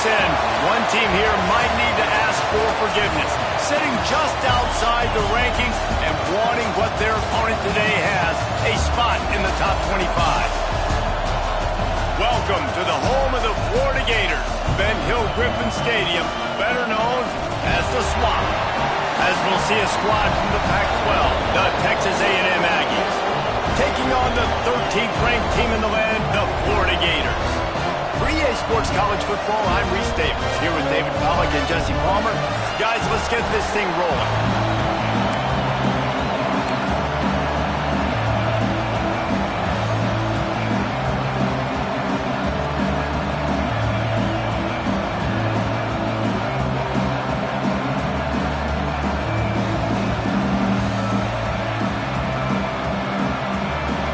end, one team here might need to ask for forgiveness, sitting just outside the rankings and wanting what their opponent today has, a spot in the top 25. Welcome to the home of the Florida Gators, Ben Hill Griffin Stadium, better known as the Swamp, as we'll see a squad from the Pac-12, the Texas AM Aggies, taking on the 13th ranked team in the land, the Florida Gators. For EA Sports College Football, I'm Reese Davis, here with David Pollack and Jesse Palmer. Guys, let's get this thing rolling.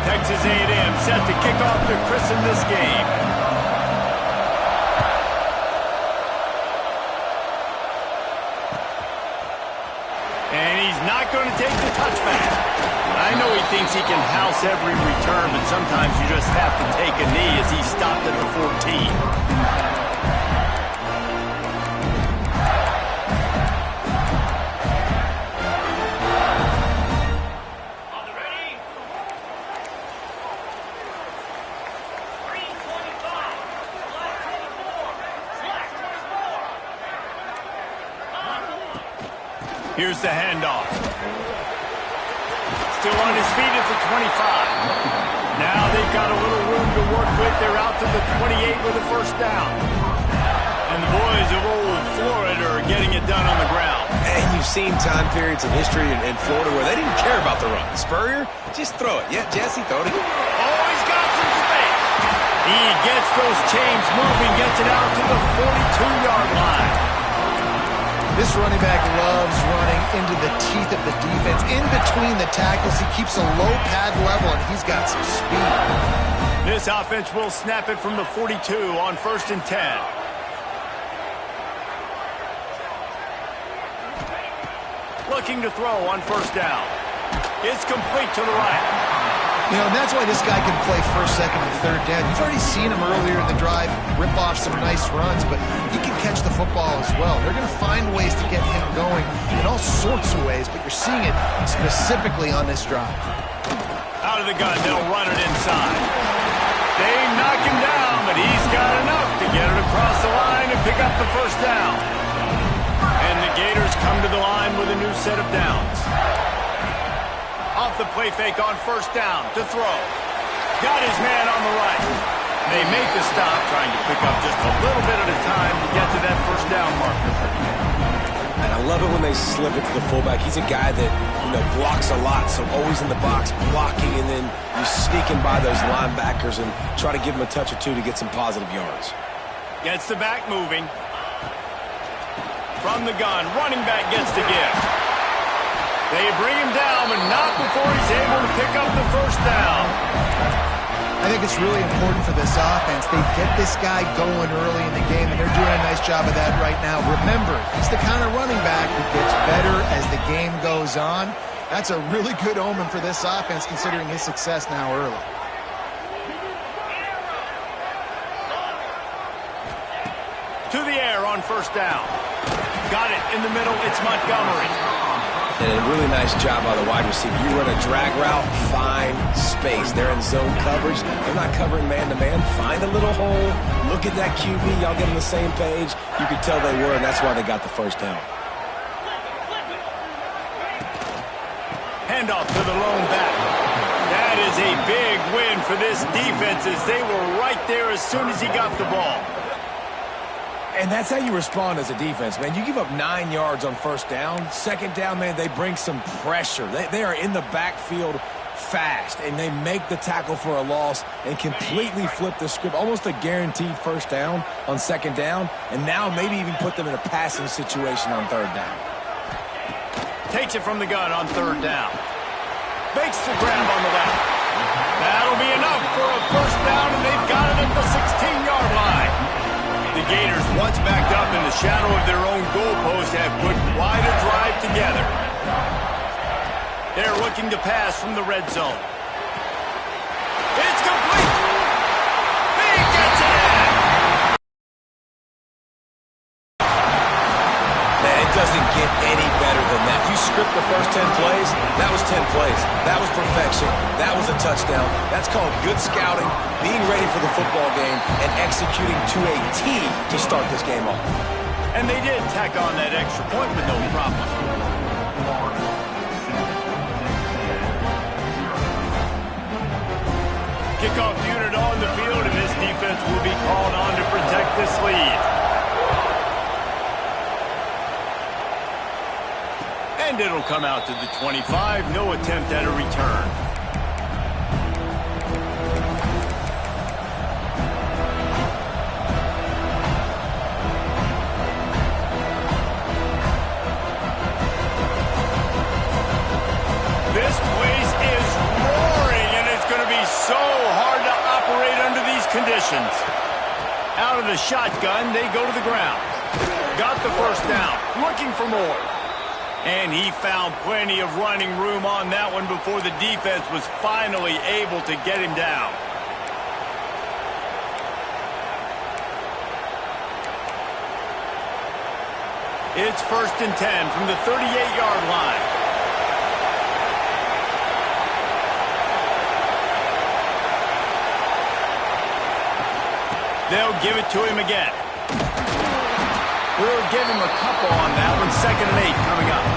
Texas A&M set to kick off to christen this game. And he's not going to take the touchback. I know he thinks he can house every return, but sometimes you just have to take a knee as he stopped at the 14. Here's the handoff. Still on his feet at the 25. Now they've got a little room to work with. They're out to the 28 with a first down. And the boys of old Florida are getting it done on the ground. And you've seen time periods in history in Florida where they didn't care about the run. Spurrier, just throw it. Yeah, Jesse, throw it. Oh, he's got some space. He gets those chains moving, gets it out to the 42-yard line. This running back loves running into the teeth of the defense. In between the tackles, he keeps a low pad level, and he's got some speed. This offense will snap it from the 42 on 1st and 10. Looking to throw on 1st down. It's complete to the right. You know, and that's why this guy can play 1st, 2nd, and 3rd down. You've already seen him earlier in the drive rip off some nice runs, but he can catch the football as well. They're going to find ways to get him going in all sorts of ways, but you're seeing it specifically on this drive. Out of the gun, they'll run it inside. They knock him down, but he's got enough to get it across the line and pick up the 1st down. And the Gators come to the line with a new set of downs. Off the play fake on 1st down to throw. Got his man on the right. They make the stop, trying to pick up just a little bit at a time to get to that 1st down marker. And I love it when they slip it to the fullback. He's a guy that, blocks a lot, so always in the box blocking, and then you sneak in by those linebackers and try to give him a touch or two to get some positive yards. Gets the back moving. From the gun, running back gets the gift. They bring him down, but not before he's able to pick up the 1st down. I think it's really important for this offense. They get this guy going early in the game, and they're doing a nice job of that right now. Remember, he's the kind of running back who gets better as the game goes on. That's a really good omen for this offense, considering his success now early. To the air on 1st down. Got it in the middle. It's Montgomery. And a really nice job by the wide receiver. You run a drag route, find space. They're in zone coverage. They're not covering man-to-man. Find a little hole. Look at that QB. Y'all get on the same page. You could tell they were, and that's why they got the 1st down. Handoff to the lone back. That is a big win for this defense as they were right there as soon as he got the ball. And that's how you respond as a defense, man. You give up 9 yards on 1st down. 2nd down, man, they bring some pressure. They are in the backfield fast, and they make the tackle for a loss and completely flip the script. Almost a guaranteed 1st down on 2nd down, and now maybe even put them in a passing situation on 3rd down. Takes it from the gun on 3rd down. Makes the grab on the left. That'll be enough for a 1st down, and they've got it at the 16-yard line. The Gators, once backed up in the shadow of their own goalpost, have put quite a drive together. They're looking to pass from the red zone. It's complete. It doesn't get any better than that. You script the first 10 plays, that was 10 plays. That was perfection. That was a touchdown. That's called good scouting, being ready for the football game, and executing to a T to start this game off. And they did tack on that extra point with no problem. Kickoff unit on the field, and this defense will be called on to protect this lead. And it'll come out to the 25. No attempt at a return. This place is roaring, and it's going to be so hard to operate under these conditions. Out of the shotgun, they go to the ground. Got the first down, looking for more. And he found plenty of running room on that one before the defense was finally able to get him down. It's 1st and 10 from the 38-yard line. They'll give it to him again. We'll give him a couple on that one. 2nd and 8 coming up.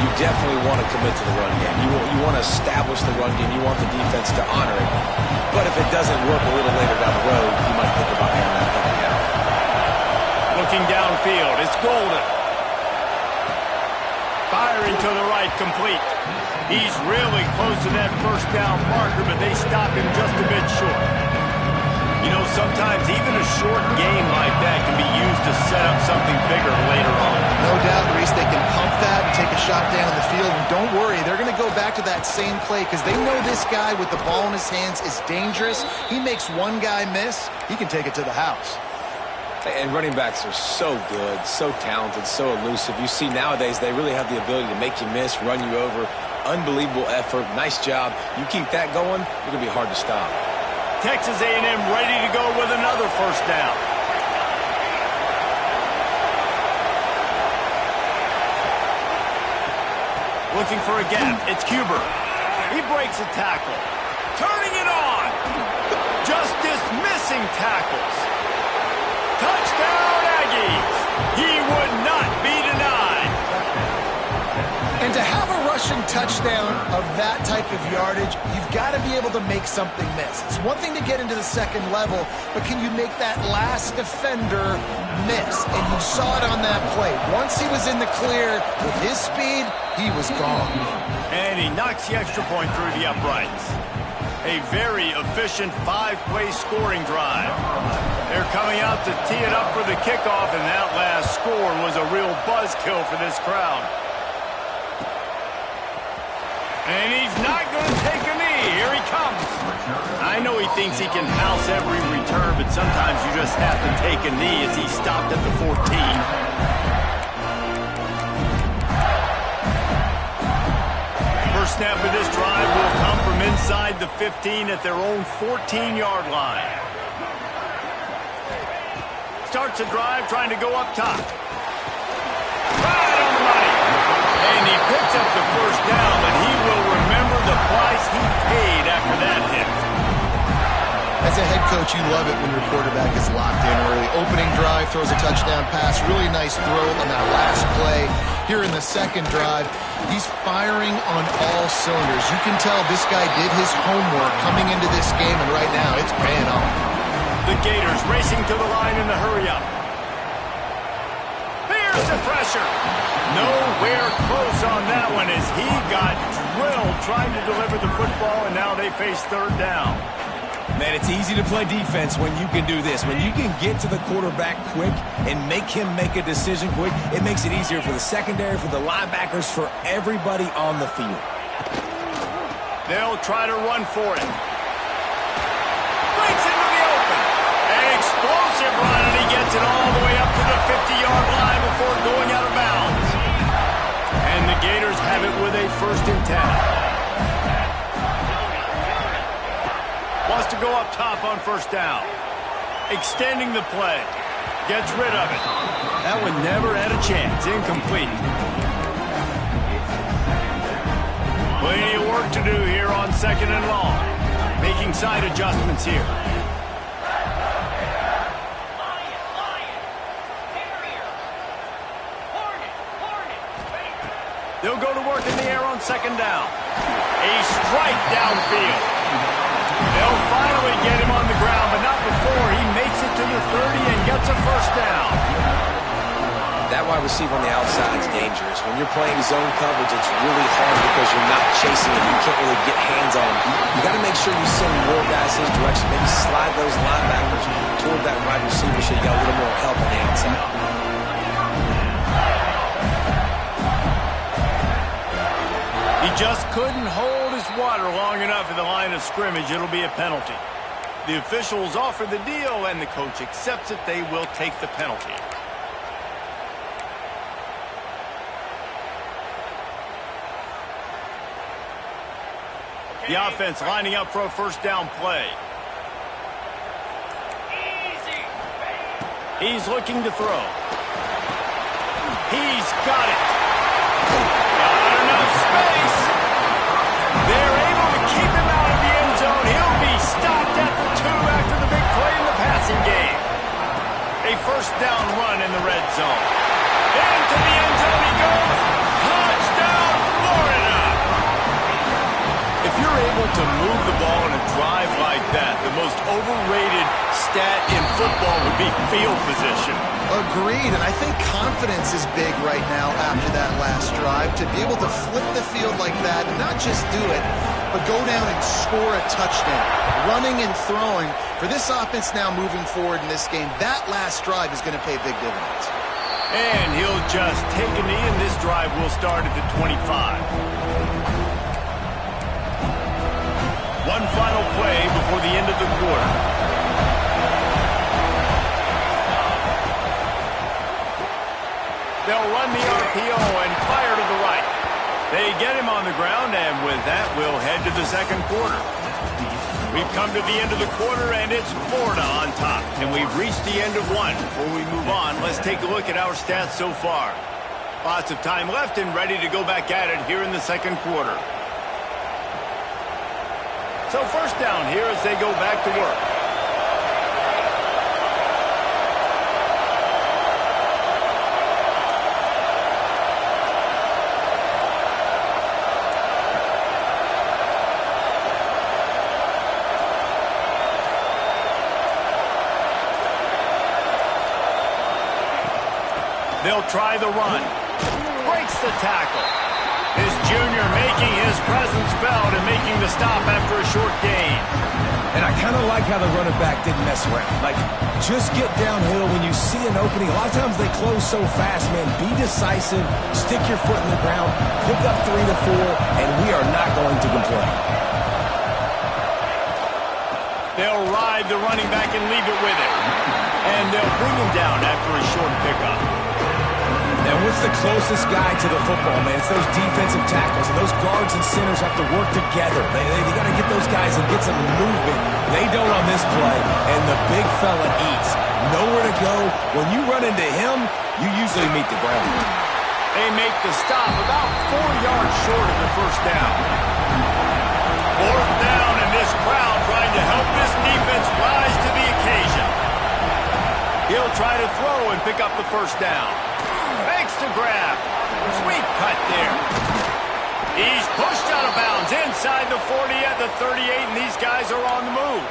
You definitely want to commit to the run game. You want to establish the run game. You want the defense to honor it. But if it doesn't work a little later down the road, you might think about having that coming out. Looking downfield, it's Golden. Firing to the right, complete. He's really close to that first down marker, but they stop him just a bit short. You know, sometimes even a short game like that can be used to set up something bigger later on. No doubt, Reese, they can pump that and take a shot down the field. And don't worry, they're going to go back to that same play because they know this guy with the ball in his hands is dangerous. He makes one guy miss, he can take it to the house. And running backs are so good, so talented, so elusive. You see nowadays they really have the ability to make you miss, run you over. Unbelievable effort. Nice job. You keep that going, it's going to be hard to stop. Texas A&M ready to go with another first down. Looking for a gap. It's Huber. He breaks a tackle. Turning it on. Just dismissing tackles. Touchdown, Aggies. He would not be denied. And to have a rushing touchdown of that type of yardage, you've got to be able to make something miss. It's one thing to get into the second level, but can you make that last defender miss? And you saw it on that play. Once he was in the clear with his speed, he was gone. And he knocks the extra point through the uprights. A very efficient 5-play scoring drive. They're coming out to tee it up for the kickoff, and that last score was a real buzzkill for this crowd. And he's not going to take a knee. Here he comes. I know he thinks he can house every return, but sometimes you just have to take a knee as he stopped at the 14. First snap of this drive will come from inside the 15 at their own 14-yard line. Starts a drive trying to go up top. Right on the money. And he picks up the first down, but he will remember the price he paid after that hit. As a head coach, you love it when your quarterback is locked in early. Opening drive, throws a touchdown pass. Really nice throw on that last play. Here in the second drive, he's firing on all cylinders. You can tell this guy did his homework coming into this game, and right now it's paying off. The Gators racing to the line in the hurry-up. Here's the pressure. Nowhere close on that one as he got drilled trying to deliver the football, and now they face third down. Man, it's easy to play defense when you can do this. When you can get to the quarterback quick and make him make a decision quick, it makes it easier for the secondary, for the linebackers, for everybody on the field. They'll try to run for it. Breaks into the open. An explosive run, and he gets it all the way up to the 50-yard line before going out of bounds. And the Gators have it with a 1st and 10. Wants to go up top on first down. Extending the play. Gets rid of it. That one never had a chance. Incomplete. Plenty of work to do here on 2nd and long. Making side adjustments here. They'll go to work in the air on 2nd down. A strike downfield. They'll finally get him on the ground, but not before he makes it to the 30 and gets a first down. That wide receiver on the outside is dangerous. When you're playing zone coverage, it's really hard because you're not chasing him. You can't really get hands on him. You got to make sure you send more guys his direction. Maybe slide those linebackers toward that wide receiver so you got a little more help on the outside. He just couldn't hold his water long enough at the line of scrimmage. It'll be a penalty. The officials offer the deal, and the coach accepts it. They will take the penalty. The offense lining up for a first down play. He's looking to throw. He's got it. Not enough space. They're able to keep him out of the end zone. He'll be stopped at the 2 after the big play in the passing game. A first down run in the red zone. Into the end zone he goes. Touchdown, Florida. If you're able to move the ball in a drive like that, the most overrated stat in football would be field position. Agreed, and I think confidence is big right now after that last drive. To be able to flip the field like that, and not just do it, but go down and score a touchdown. Running and throwing. For this offense now moving forward in this game, that last drive is going to pay big dividends. And he'll just take a knee, and this drive will start at the 25. One final play before the end of the quarter. They'll run the RPO and fire to the right. They get him on the ground, and with that, we'll head to the second quarter. We've come to the end of the quarter, and it's Florida on top. And we've reached the end of one. Before we move on, let's take a look at our stats so far. Lots of time left and ready to go back at it here in the second quarter. So first down here as they go back to work. They'll try the run. Breaks the tackle. This junior making his presence felt and making the stop after a short gain. And I kind of like how the running back didn't mess around. Like, just get downhill when you see an opening. A lot of times they close so fast, man. Be decisive, stick your foot in the ground, pick up 3 to 4, and we are not going to complain. They'll ride the running back and leave it with him. And they'll bring him down after a short pickup. And what's the closest guy to the football, man? It's those defensive tackles. And those guards and centers have to work together. They got to get those guys and get some movement. They don't on this play, and the big fella eats. Nowhere to go. When you run into him, you usually meet the ground. They make the stop about 4 yards short of the first down. Fourth down, and this crowd trying to help this defense rise to the occasion. He'll try to throw and pick up the first down. Makes the grab. Sweet cut there. He's pushed out of bounds inside the 40 at the 38, and these guys are on the move.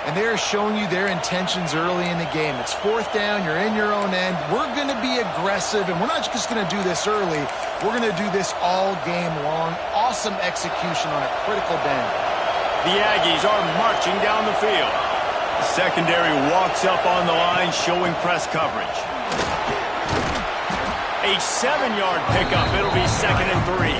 And they're showing you their intentions early in the game. It's fourth down. You're in your own end. We're going to be aggressive, and we're not just going to do this early. We're going to do this all game long. Awesome execution on a critical down. The Aggies are marching down the field. The secondary walks up on the line, showing press coverage. A 7-yard pickup. It'll be 2nd and 3.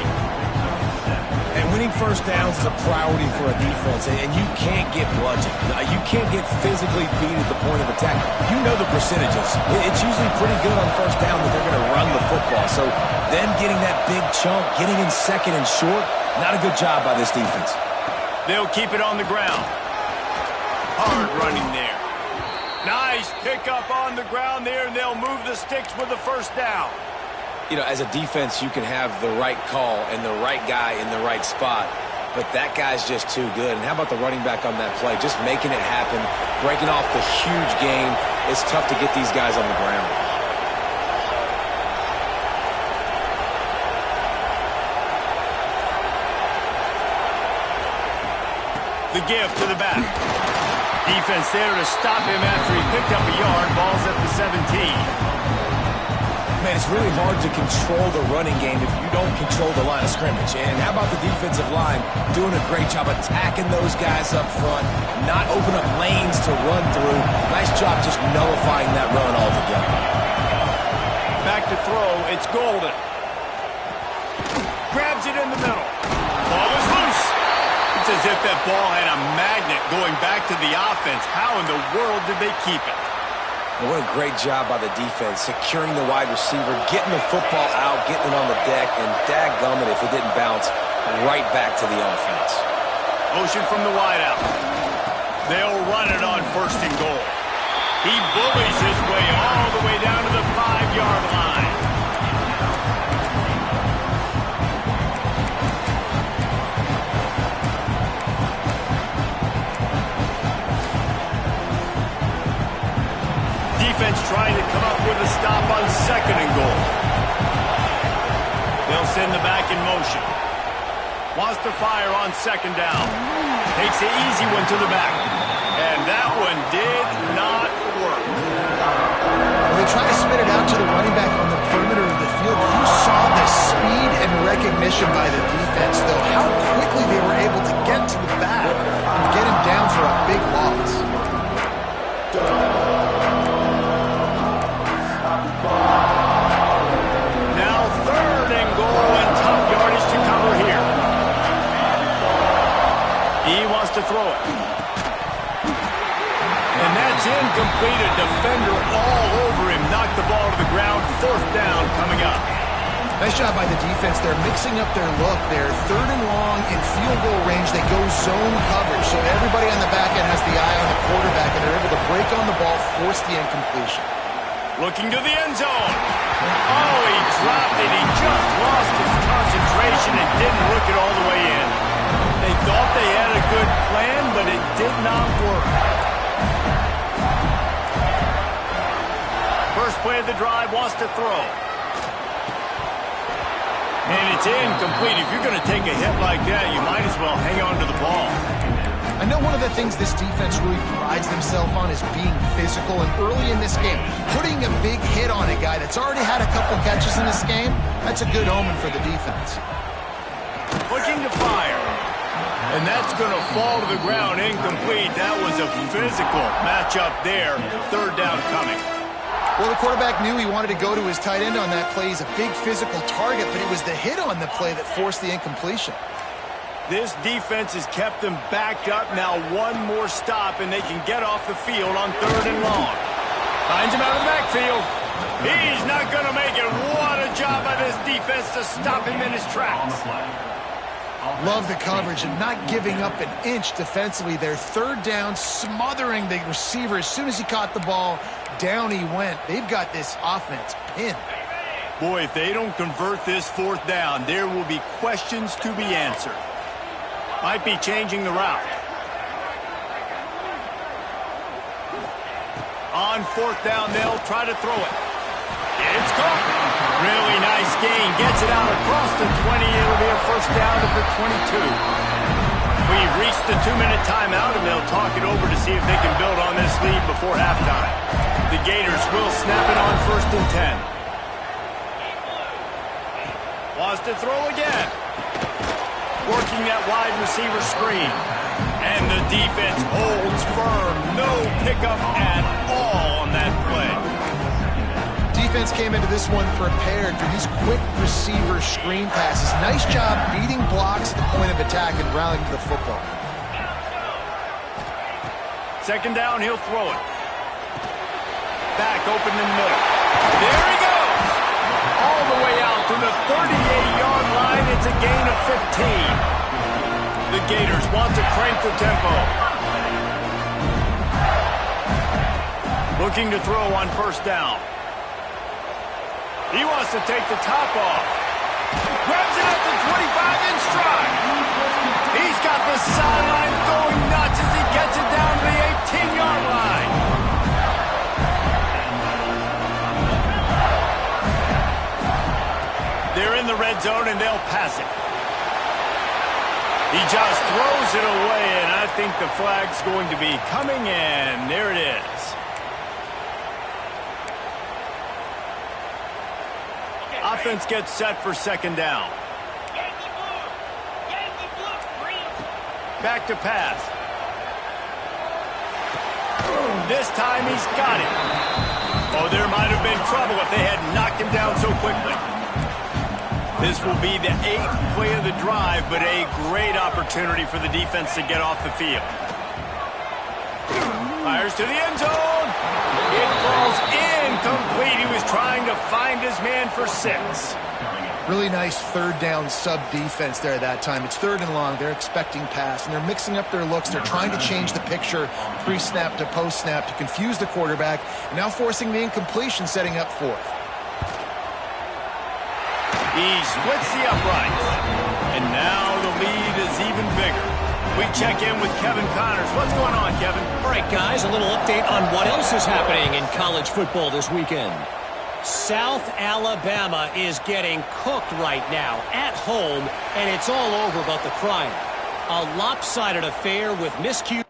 And winning first downs is a priority for a defense, and you can't get bludgeoned. You can't get physically beat at the point of attack. You know the percentages. It's usually pretty good on first down that they're going to run the football. So then getting that big chunk, getting in second and short, not a good job by this defense. They'll keep it on the ground. Hard running there. Nice pickup on the ground there, and they'll move the sticks with the first down. You know, as a defense, you can have the right call and the right guy in the right spot, but that guy's just too good. And how about the running back on that play? Just making it happen, breaking off the huge gain. It's tough to get these guys on the ground. The give to the back. Defense there to stop him after he picked up a yard. Ball's at the 17. Man, it's really hard to control the running game if you don't control the line of scrimmage. And how about the defensive line doing a great job attacking those guys up front, not open up lanes to run through. Nice job just nullifying that run altogether. Back to throw. It's Golden. Grabs it in the middle. Ball is loose. It's as if that ball had a magnet going back to the offense. How in the world did they keep it? What a great job by the defense, securing the wide receiver, getting the football out, getting it on the deck, and dadgummit if it didn't bounce right back to the offense. Motion from the wideout. They'll run it on 1st and goal. He bullies his way all the way down to the 5-yard line. Defense trying to come up with a stop on 2nd and goal. They'll send the back in motion. Wants to fire on 2nd down. Takes the easy one to the back. And that one did not work. Well, they try to spit it out to the running back on the perimeter of the field. You saw the speed and recognition by the defense, though, how quickly they were able to get to the back and get him down for a big loss. Now 3rd and goal and tough yardage to cover here. He wants to throw it. And that's incomplete. A defender all over him. Knocked the ball to the ground. 4th down coming up. Nice job by the defense. They're mixing up their look. They're 3rd and long in field goal range. They go zone coverage. So everybody on the back end has the eye on the quarterback, and they're able to break on the ball, force the incompletion. Looking to the end zone. Oh, he dropped it. He just lost his concentration and didn't look it all the way in. They thought they had a good plan, but it did not work. First play of the drive, wants to throw. And it's incomplete. If you're going to take a hit like that, you might as well hang on to the ball. I know one of the things this defense really prides themselves on is being physical, and early in this game, putting a big hit on a guy that's already had a couple catches in this game, that's a good omen for the defense. Looking to fire. And that's going to fall to the ground incomplete. That was a physical matchup there. 3rd down coming. Well, the quarterback knew he wanted to go to his tight end on that play. He's a big physical target, but it was the hit on the play that forced the incompletion. This defense has kept them backed up. Now one more stop, and they can get off the field on 3rd and long. Finds him out of the backfield. He's not going to make it. What a job by this defense to stop him in his tracks. Love the coverage and not giving up an inch defensively. They're 3rd down, smothering the receiver. As soon as he caught the ball, down he went. They've got this offense pinned. Boy, if they don't convert this 4th down, there will be questions to be answered. Might be changing the route. On 4th down, they'll try to throw it. It's caught. Really nice gain. Gets it out across the 20. It'll be a 1st down at the 22. We've reached the 2-minute timeout, and they'll talk it over to see if they can build on this lead before halftime. The Gators will snap it on 1st and 10. Wants to throw again. Working that wide receiver screen. And the defense holds firm. No pickup at all on that play. Defense came into this one prepared for these quick receiver screen passes. Nice job beating blocks at the point of attack and rallying to the football. 2nd down, he'll throw it. Back open in the middle. There he goes. All the way out to the 38-yard line. It's a gain of 15. The Gators want to crank the tempo. Looking to throw on first down. He wants to take the top off. Grabs it at the 25 in stride. He's got the sideline going nuts as he gets it down to the 18-yard line. They're in the red zone, and they'll pass it. He just throws it away, and I think the flag's going to be coming in. There it is. Offense gets set for second down. Back to pass. This time he's got it. Oh, there might have been trouble if they had knocked him down so quickly. This will be the 8th play of the drive, but a great opportunity for the defense to get off the field. Fires to the end zone. It falls incomplete. He was trying to find his man for 6. Really nice third down sub-defense there that time. It's third and long. They're expecting pass, and they're mixing up their looks. They're trying to change the picture pre-snap to post-snap to confuse the quarterback, and now forcing the incompletion, setting up fourth. He splits the uprights, and now the lead is even bigger. We check in with Kevin Connors. What's going on, Kevin? All right, guys, a little update on what else is happening in college football this weekend. South Alabama is getting cooked right now at home, and it's all over but the crying. A lopsided affair with miscues.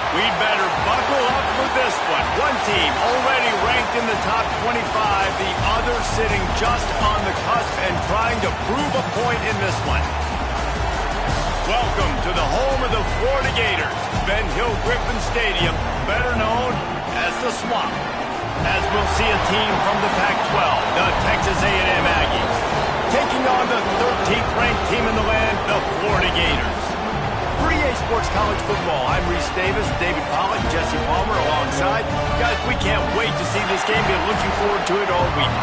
We'd better buckle up for this one. One team already ranked in the top 25, the other sitting just on the cusp and trying to prove a point in this one. Welcome to the home of the Florida Gators, Ben Hill Griffin Stadium, better known as the Swamp. As we'll see a team from the Pac-12, the Texas A&M Aggies, taking on the 13th ranked team in the land, the Florida Gators. For EA Sports College Football, I'm Reese Davis, David Pollock, Jesse Palmer alongside. Guys, we can't wait to see this game. Been looking forward to it all week.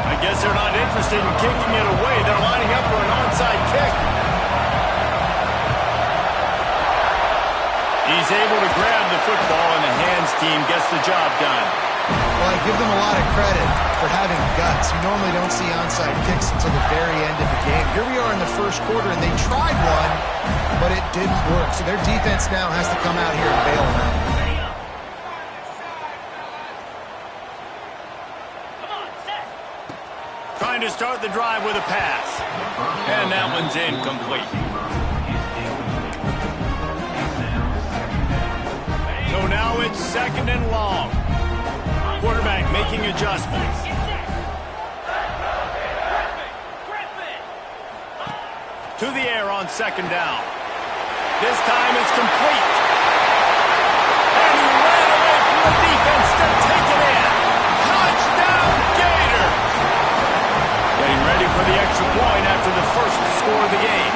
I guess they're not interested in kicking it away. They're lining up for an onside kick. He's able to grab the football, and the hands team gets the job done. Well, I give them a lot of credit for having guts. You normally don't see onside kicks until the very end of the game. Here we are in the first quarter, and they tried one, but it didn't work. So their defense now has to come out here and bail them out. Trying to start the drive with a pass. And that one's incomplete. So now it's second and long. Quarterback making adjustments. To the air on second down. This time it's complete. And he ran away from the defense to take it in. Touchdown, Gator! Getting ready for the extra point after the first score of the game.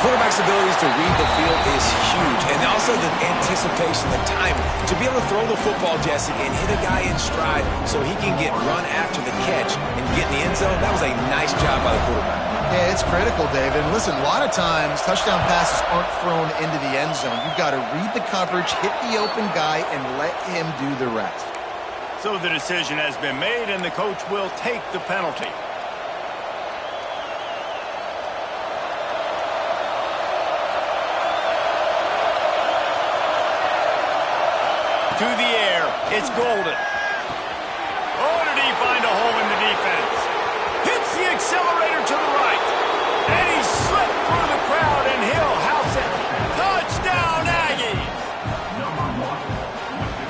Quarterback's abilities to read the field is huge, and also the anticipation, the timing. To be able to throw the football, Jesse, and hit a guy in stride so he can get run after the catch and get in the end zone, that was a nice job by the quarterback. Yeah, it's critical, David. And listen, a lot of times touchdown passes aren't thrown into the end zone. You've got to read the coverage, hit the open guy, and let him do the rest. So the decision has been made, and the coach will take the penalty. To the air, it's Golden. Oh, did he find a hole in the defense? Hits the accelerator to the right. And he slipped through the crowd, and he'll house it. Touchdown, Aggies!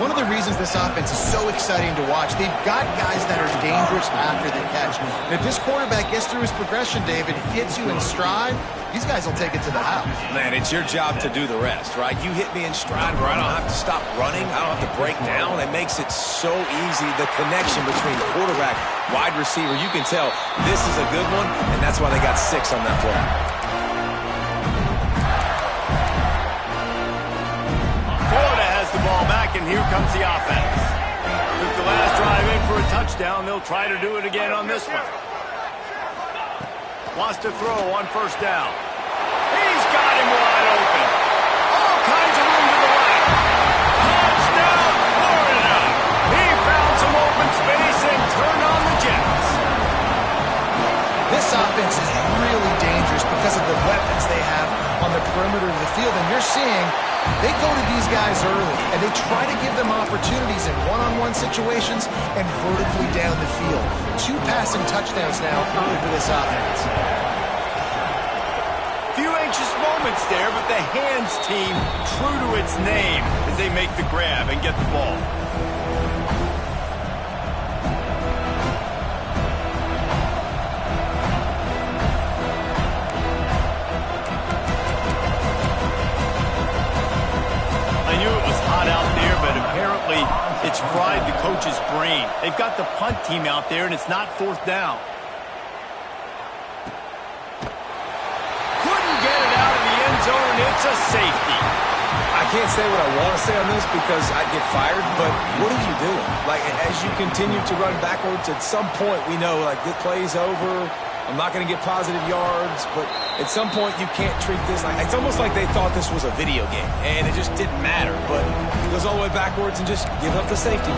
One of the reasons this offense is so exciting to watch, they've got guys that are dangerous after the catch. And if this quarterback gets through his progression, David, hits you in stride, these guys will take it to the house. Man, it's your job to do the rest, right? You hit me in stride where I don't have to stop running. I don't have to break down. It makes it so easy. The connection between quarterback, wide receiver, you can tell this is a good one, and that's why they got 6 on that play. Florida has the ball back, and here comes the offense. Took the last drive in for a touchdown. They'll try to do it again on this one. Wants to throw on first down. He's got him wide open. All kinds of room to the right. Touchdown, Florida. He found some open space and turned on the Jets. This offense is really dangerous because of the weapons they have on the perimeter of the field. And you're seeing they go to these guys early, and they try to give them opportunities in one-on-one situations and vertically down the field. 2 passing touchdowns now early for this offense. Few anxious moments there, but the hands team true to its name as they make the grab and get the ball. I knew it was hot out there, but apparently it's fried the coach's brain. They've got the punt team out there, and it's not 4th down. Couldn't get it out of the end zone. It's a safety. I can't say what I want to say on this because I'd get fired, but what are you doing? Like, as you continue to run backwards, at some point we know, like, this play's over. I'm not going to get positive yards, but at some point you can't treat this like, it's almost like they thought this was a video game, and it just didn't matter. But it goes all the way backwards and just give up the safety.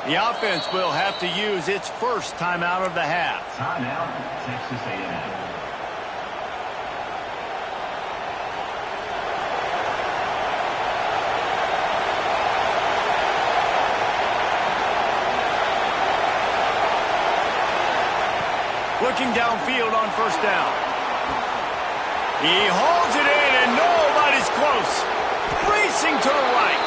The offense will have to use its first timeout of the half. Timeout, Texas AM. Looking downfield on first down. He hauls it in, and nobody's close. Racing to the right.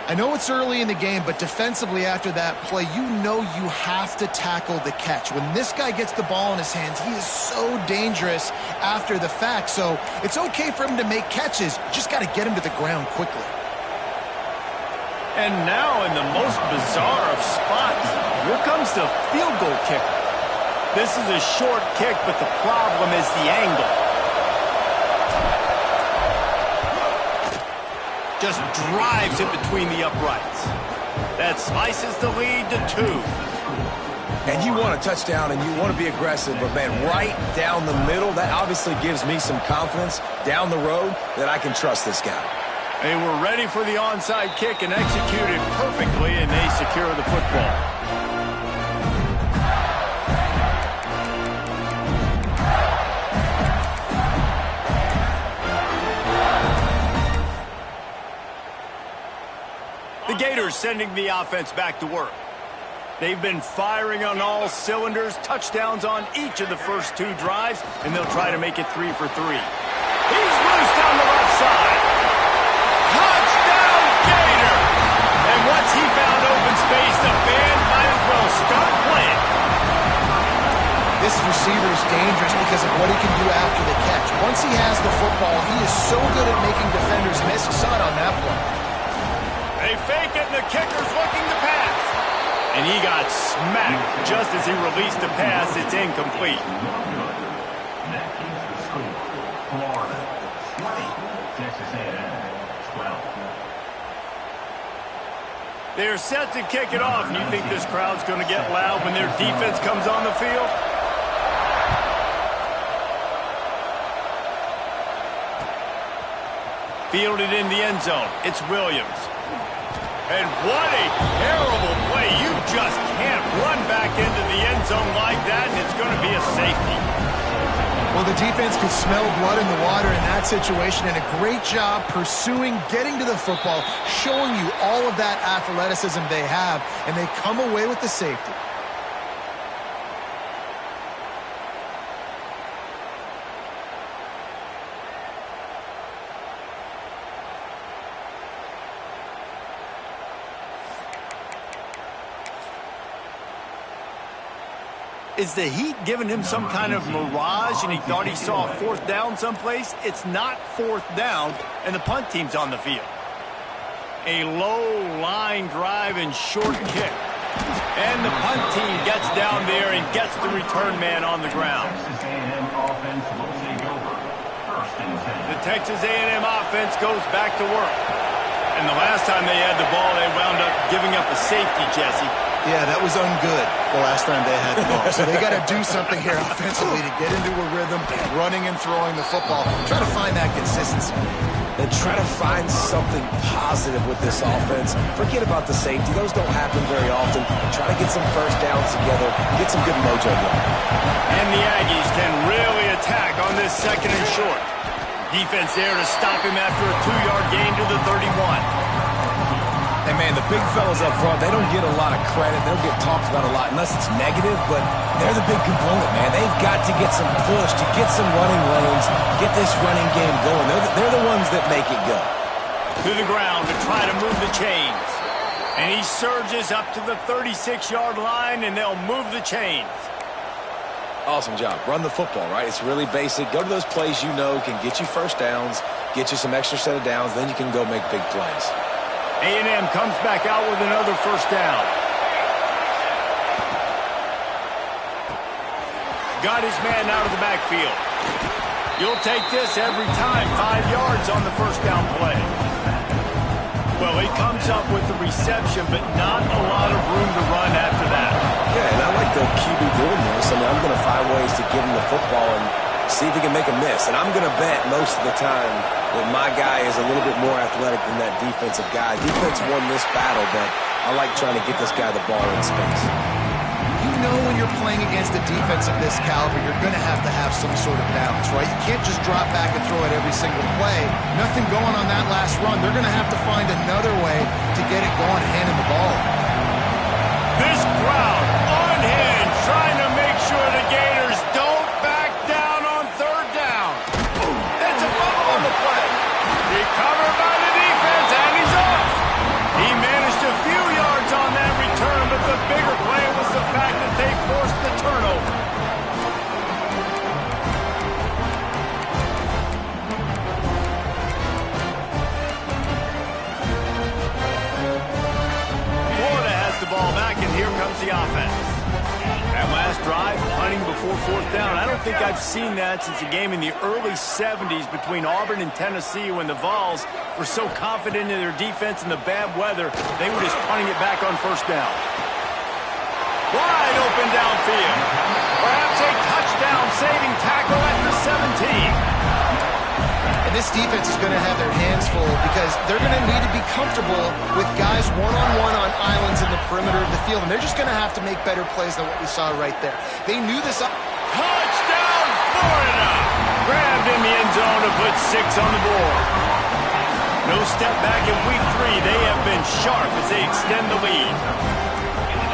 I know it's early in the game, but defensively after that play, you know you have to tackle the catch. When this guy gets the ball in his hands, he is so dangerous after the fact. So it's okay for him to make catches. You just got to get him to the ground quickly. And now in the most bizarre of spots, here comes the field goal kicker. This is a short kick, but the problem is the angle. Just drives it between the uprights. That slices the lead to 2. And you want a touchdown and you want to be aggressive, but man, right down the middle, that obviously gives me some confidence down the road that I can trust this guy. They were ready for the onside kick and executed perfectly, and they secure the football. sending the offense back to work. They've been firing on all cylinders, touchdowns on each of the first 2 drives, and they'll try to make it 3 for 3. He's loose down the left side. Touchdown, Gator! And once he found open space, the band might as well start playing. This receiver is dangerous because of what he can do after the catch. Once he has the football, he is so good at making defenders miss. You saw it on that play. They fake it, and the kicker's looking to pass. And he got smacked just as he released the pass. It's incomplete. That keeps the score. Florida 20, Texas AM 12. They're set to kick it off, and you think this crowd's going to get loud when their defense comes on the field? Fielded in the end zone. It's Williams. And what a terrible play. You just can't run back into the end zone like that, and it's going to be a safety. Well, the defense could smell blood in the water in that situation, and a great job pursuing, getting to the football, showing you all of that athleticism they have, and they come away with the safety. Is the heat giving him some kind of mirage and he thought he saw a 4th down someplace? It's not 4th down, and the punt team's on the field. A low line drive and short kick. And the punt team gets down there and gets the return man on the ground. Texas A&M offense will take over. 1st and 10. The Texas A&M offense goes back to work. And the last time they had the ball, they wound up giving up a safety, Jesse. Yeah, that was ungood the last time they had the ball. So they got to do something here offensively to get into a rhythm, running and throwing the football. Try to find that consistency. And try to find something positive with this offense. Forget about the safety. Those don't happen very often. Try to get some first downs together. Get some good mojo going. And the Aggies can really attack on this 2nd and short. Defense there to stop him after a 2-yard gain to the 31. Hey, man, the big fellas up front, they don't get a lot of credit. They don't get talked about a lot unless it's negative, but they're the big component, man. They've got to get some push, to get some running lanes, get this running game going. They're the ones that make it go. To the ground to try to move the chains. And he surges up to the 36-yard line, and they'll move the chains. Awesome job. Run the football, right? It's really basic. Go to those plays you know can get you first downs, get you some extra set of downs, then you can go make big plays. A&M comes back out with another 1st down. Got his man out of the backfield. You'll take this every time. 5 yards on the 1st down play. Well, he comes up with the reception, but not a lot of room to run after that. Yeah, and I like the QB doing this. I mean, I'm going to find ways to give him the football and see if he can make a miss. And I'm going to bet most of the time that my guy is a little bit more athletic than that defensive guy. Defense won this battle, but I like trying to get this guy the ball in space. You know when you're playing against a defense of this caliber, you're going to have some sort of balance, right? You can't just drop back and throw it every single play. Nothing going on that last run. They're going to have to find another way to get it going and handing the ball. This crowd on hand trying to make sure the Gators don't back down on 3rd down. That's a fumble on the play. Recovered by the defense, and he's off. He managed a few yards on that return, but the bigger play was the fact that they forced the turnover. Florida has the ball back, and here comes the offense. That last drive, punting before 4th down. I don't think I've seen that since a game in the early 70s between Auburn and Tennessee when the Vols were so confident in their defense in the bad weather, they were just punting it back on 1st down. Wide open downfield. Perhaps a touchdown-saving tackle at the 17. And this defense is going to have their hands full because they're going to need to be comfortable with guys one-on-one on islands in the perimeter of the field, and they're just going to have to make better plays than what we saw right there. They knew this up. Touchdown, Florida! Grabbed in the end zone to put 6 on the board. No step back in week 3. They have been sharp as they extend the lead.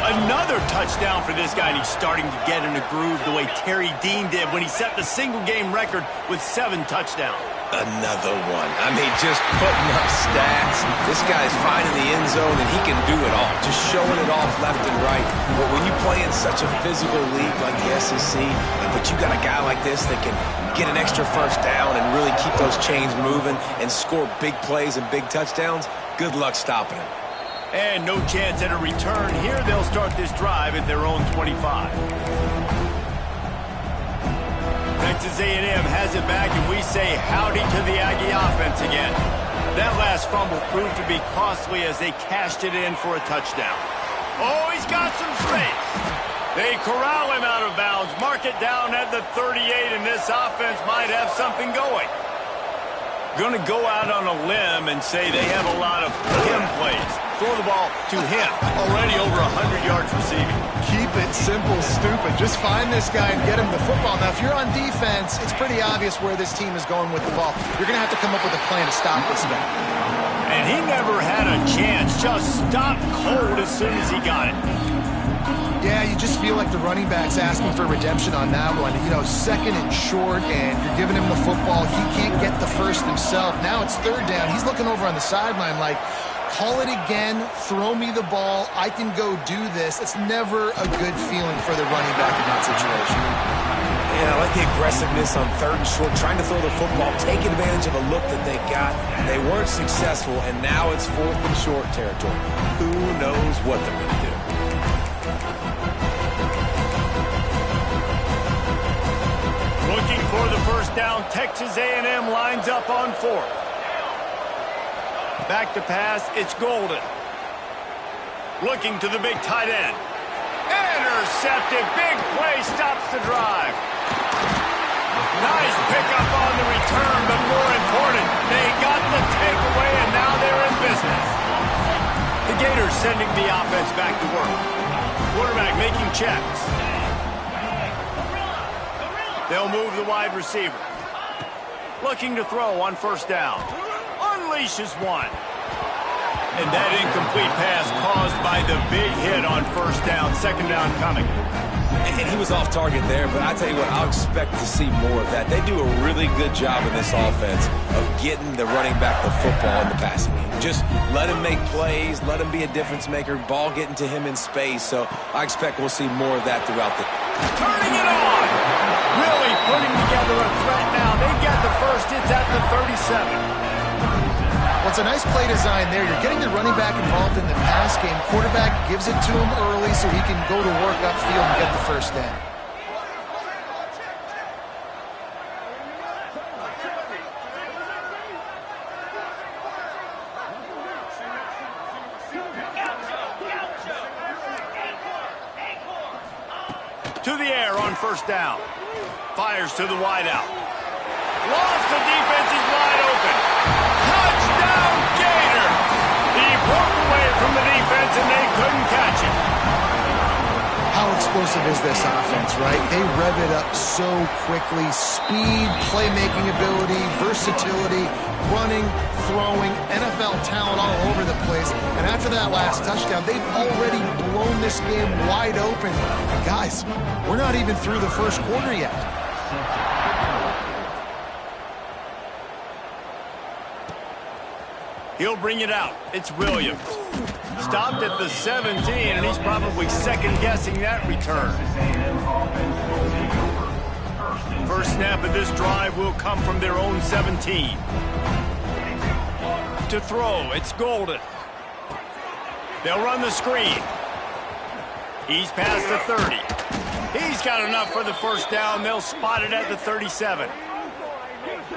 Another touchdown for this guy, and he's starting to get in a groove the way Terry Dean did when he set the single-game record with 7 touchdowns. Another one. I mean, just putting up stats. This guy's finding the end zone, and he can do it all. Just showing it off left and right. But when you play in such a physical league like the SEC, but you got a guy like this that can get an extra first down and really keep those chains moving and score big plays and big touchdowns, good luck stopping him. And no chance at a return here. They'll start this drive at their own 25. Texas A&M has it back, and we say howdy to the Aggie offense again. That last fumble proved to be costly as they cashed it in for a touchdown. Oh, he's got some space. They corral him out of bounds, mark it down at the 38, and this offense might have something going. Going to go out on a limb and say they have a lot of him plays. Throw the ball to him. Already over 100 yards receiving. Keep it simple, stupid. Just find this guy and get him the football. Now, if you're on defense, it's pretty obvious where this team is going with the ball. You're going to have to come up with a plan to stop this guy. And he never had a chance. Just stopped cold as soon as he got it. Yeah, you just feel like the running back's asking for redemption on that one. You know, second and short, and you're giving him the football. He can't get the first himself. Now it's third down. He's looking over on the sideline like, call it again, throw me the ball, I can go do this. It's never a good feeling for the running back in that situation. Yeah, I like the aggressiveness on third and short, trying to throw the football, take advantage of a look that they got. They weren't successful, and now it's fourth and short territory. Who knows what they're going to do? Looking for the first down, Texas A&M lines up on 4th. Back to pass, it's Golden. Looking to the big tight end. Intercepted, big play, stops the drive. Nice pickup on the return, but more important, they got the takeaway, and now they're in business. The Gators sending the offense back to work. Quarterback making checks. They'll move the wide receiver. Looking to throw on first down. Unleashes one. And that incomplete pass caused by the big hit on first down. Second down coming. And he was off target there, but I tell you what, I'll expect to see more of that. They do a really good job in this offense of getting the running back the football in the passing game. Just let him make plays, let him be a difference maker, ball getting to him in space. So I expect we'll see more of that throughout the... Turning it on! Really putting together a threat now. They get the first. It's at the 37. Well, it's a nice play design there. You're getting the running back involved in the pass game. Quarterback gives it to him early so he can go to work upfield and get the first down. To the air on first down. Fires to the wideout. Lost, the defense is wide open. Touchdown, Gators! He broke away from the defense and they couldn't catch him. How explosive is this offense, right? They rev it up so quickly. Speed, playmaking ability, versatility, running, throwing, NFL talent all over the place. And after that last touchdown, they've already blown this game wide open. And guys, we're not even through the first quarter yet. He'll bring it out. It's Williams. Stopped at the 17, and he's probably second-guessing that return. First snap of this drive will come from their own 17. To throw, it's Golden. They'll run the screen. He's past the 30. He's got enough for the first down. They'll spot it at the 37.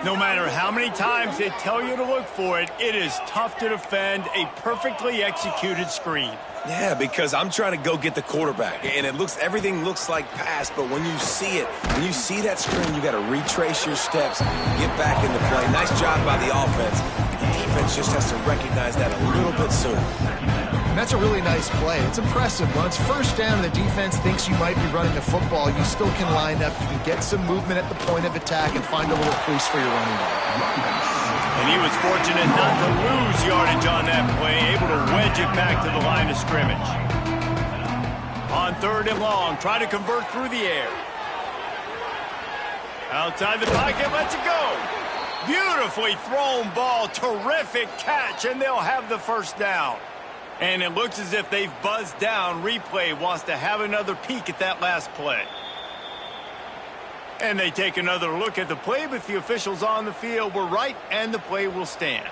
No matter how many times they tell you to look for it, it is tough to defend a perfectly executed screen. Yeah, because I'm trying to go get the quarterback, and everything looks like pass, but when you see it, when you see that screen, you got to retrace your steps, get back into play. Nice job by the offense. The defense just has to recognize that a little bit sooner. And that's a really nice play. It's impressive. When it's first down and the defense thinks you might be running the football, you still can line up. You can get some movement at the point of attack and find a little crease for your running back. And he was fortunate not to lose yardage on that play, able to wedge it back to the line of scrimmage. On 3rd and long, try to convert through the air. Outside the pocket, lets it go. Beautifully thrown ball, terrific catch, and they'll have the first down. And it looks as if they've buzzed down. Replay wants to have another peek at that last play. And they take another look at the play, but the officials on the field were right, and the play will stand.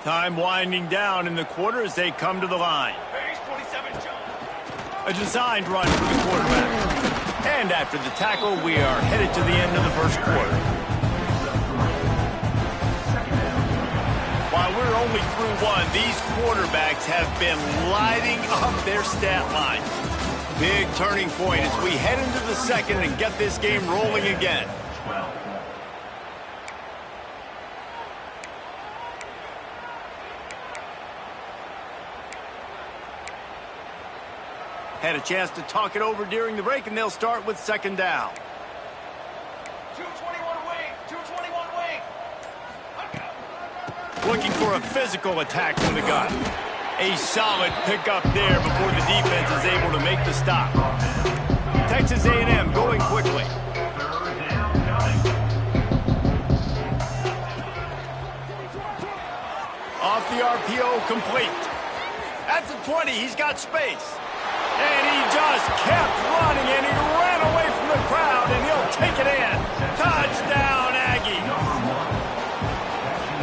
Time winding down in the quarter as they come to the line. A designed run for the quarterback. And after the tackle, we are headed to the end of the first quarter. While we're only through one, these quarterbacks have been lighting up their stat line. Big turning point as we head into the second and get this game rolling again. Had a chance to talk it over during the break, and they'll start with 2nd down. 221 away, 221 away. Looking for a physical attack from the gun. A solid pickup there before the defense is able to make the stop. Texas A&M going quickly. Off the RPO, complete. At the 20, he's got space. And he just kept running, and he ran away from the crowd, and he'll take it in. Touchdown, Aggie.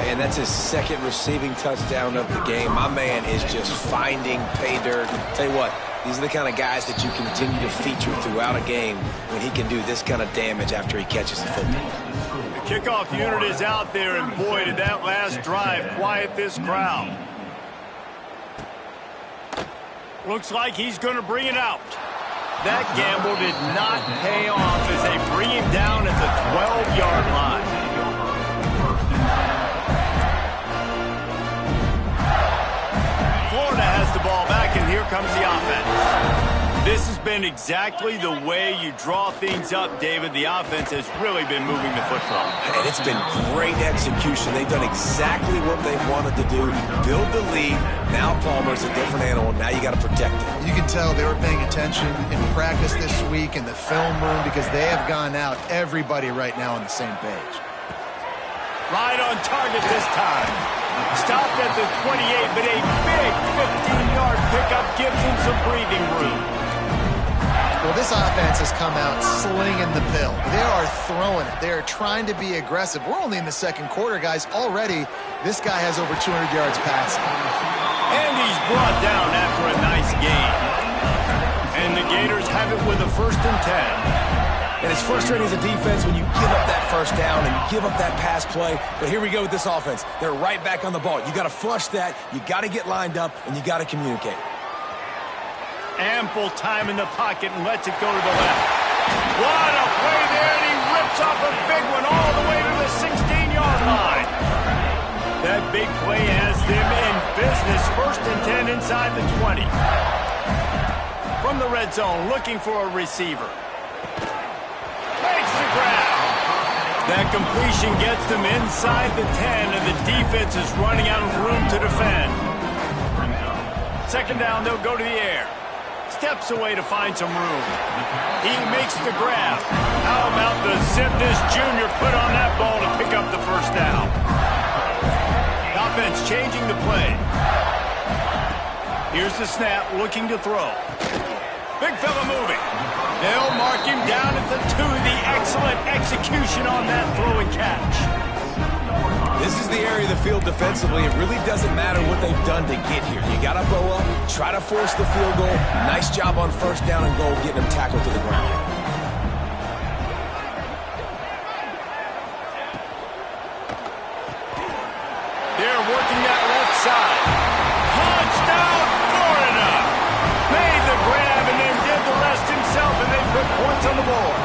And that's his 2nd receiving touchdown of the game. My man is just finding pay dirt. Tell you what, these are the kind of guys that you continue to feature throughout a game when he can do this kind of damage after he catches the football. The kickoff unit is out there, and boy, did that last drive quiet this crowd. Looks like he's going to bring it out. That gamble did not pay off as they bring him down at the 12-yard line. Florida has the ball back, and here comes the offense. This has been exactly the way you draw things up, David. The offense has really been moving the football. And it's been great execution. They've done exactly what they've wanted to do. Build the lead. Now Palmer's a different animal. Now you got to protect it. You can tell they were paying attention in practice this week in the film room because they have gone out, everybody right now on the same page. Right on target this time. Stopped at the 28, but a big 15-yard pickup gives him some breathing room. Well, this offense has come out slinging the pill. They are throwing it. They are trying to be aggressive. We're only in the 2nd quarter, guys. Already, this guy has over 200 yards passing. And he's brought down after a nice gain. And the Gators have it with a 1st and 10. And it's frustrating as a defense when you give up that first down and you give up that pass play. But here we go with this offense. They're right back on the ball. You got to flush that. You got to get lined up, and you got to communicate. Ample time in the pocket and lets it go to the left. What a play there, and he rips off a big one all the way to the 16-yard line. That big play has them in business. 1st and 10 inside the 20. From the red zone, looking for a receiver. Makes the grab. That completion gets them inside the 10, and the defense is running out of room to defend. 2nd down, they'll go to the air. Steps away to find some room. He makes the grab. How about the zip this junior put on that ball to pick up the 1st down? Offense changing the play. Here's the snap, looking to throw. Big fella moving. They'll mark him down at the 2. The excellent execution on that throw and catch. This is the area of the field defensively. It really doesn't matter what they've done to get here. You got to bow up, try to force the field goal. Nice job on 1st down and goal, getting them tackled to the ground. They're working that left side. Touchdown, Florida! Made the grab and then did the rest himself, and they put points on the board.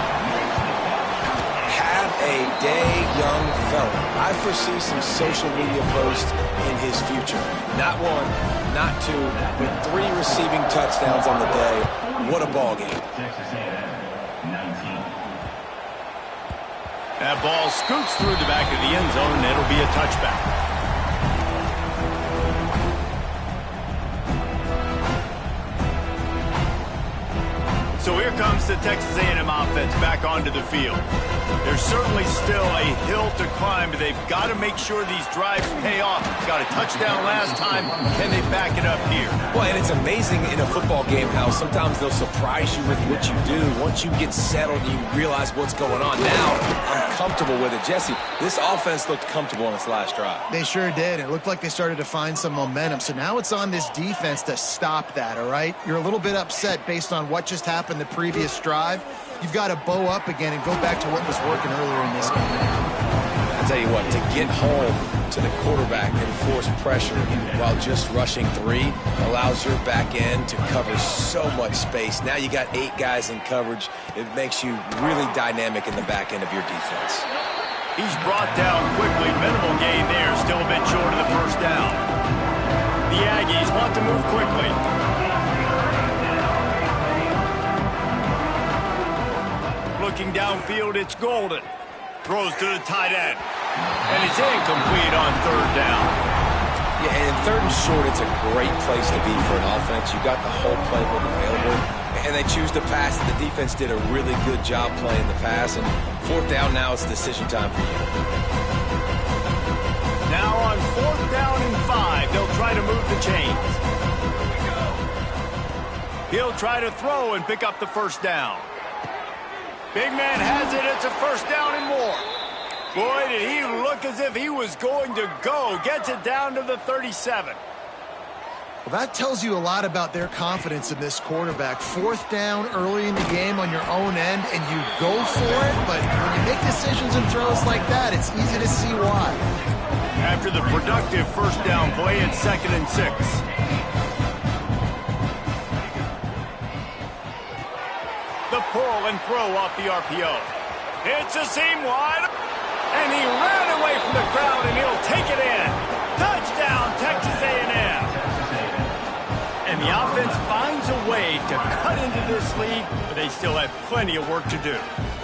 Have a day, young fella. I foresee some social media posts in his future. Not 1, not 2, but 3 receiving touchdowns on the day. What a ball game. Texas A&M, 19. That ball scoots through the back of the end zone, and it'll be a touchback. So here comes the Texas A&M offense back onto the field. There's certainly still a hill to climb, but they've got to make sure these drives pay off. Got a touchdown last time. Can they back it up here? Well, and it's amazing in a football game how sometimes they'll surprise you with what you do. Once you get settled and you realize what's going on. Now, I'm comfortable with it. Jesse, this offense looked comfortable on its last drive. They sure did. It looked like they started to find some momentum. So now it's on this defense to stop that, all right? You're a little bit upset based on what just happened the previous drive. You've got to bow up again and go back to what was working earlier in this game. I tell you what, to get home to the quarterback and force pressure while just rushing 3 allows your back end to cover so much space. Now you got 8 guys in coverage. It makes you really dynamic in the back end of your defense. He's brought down quickly. Minimal gain there. Still a bit short of the first down. The Aggies want to move quickly. Looking downfield, it's Golden. Throws to the tight end. And it's incomplete on third down. Yeah, and third and short, it's a great place to be for an offense. You got the whole playbook available, and they choose to pass. The defense did a really good job playing the pass, and fourth down now, it's decision time for you. Now on fourth down and 5, they'll try to move the chains. He'll try to throw and pick up the first down. Big man has it. It's a first down and more. Boy, did he look as if he was going to go. Gets it down to the 37. Well, that tells you a lot about their confidence in this quarterback. Fourth down early in the game on your own end, and you go for it. But when you make decisions and throws like that, it's easy to see why. After the productive first down play, it's 2nd and 6. The pull and throw off the RPO. It's a seam wide. And he ran away from the crowd, and he'll take it in. Touchdown, Texas A&M. And the offense finds a way to cut into this lead, but they still have plenty of work to do.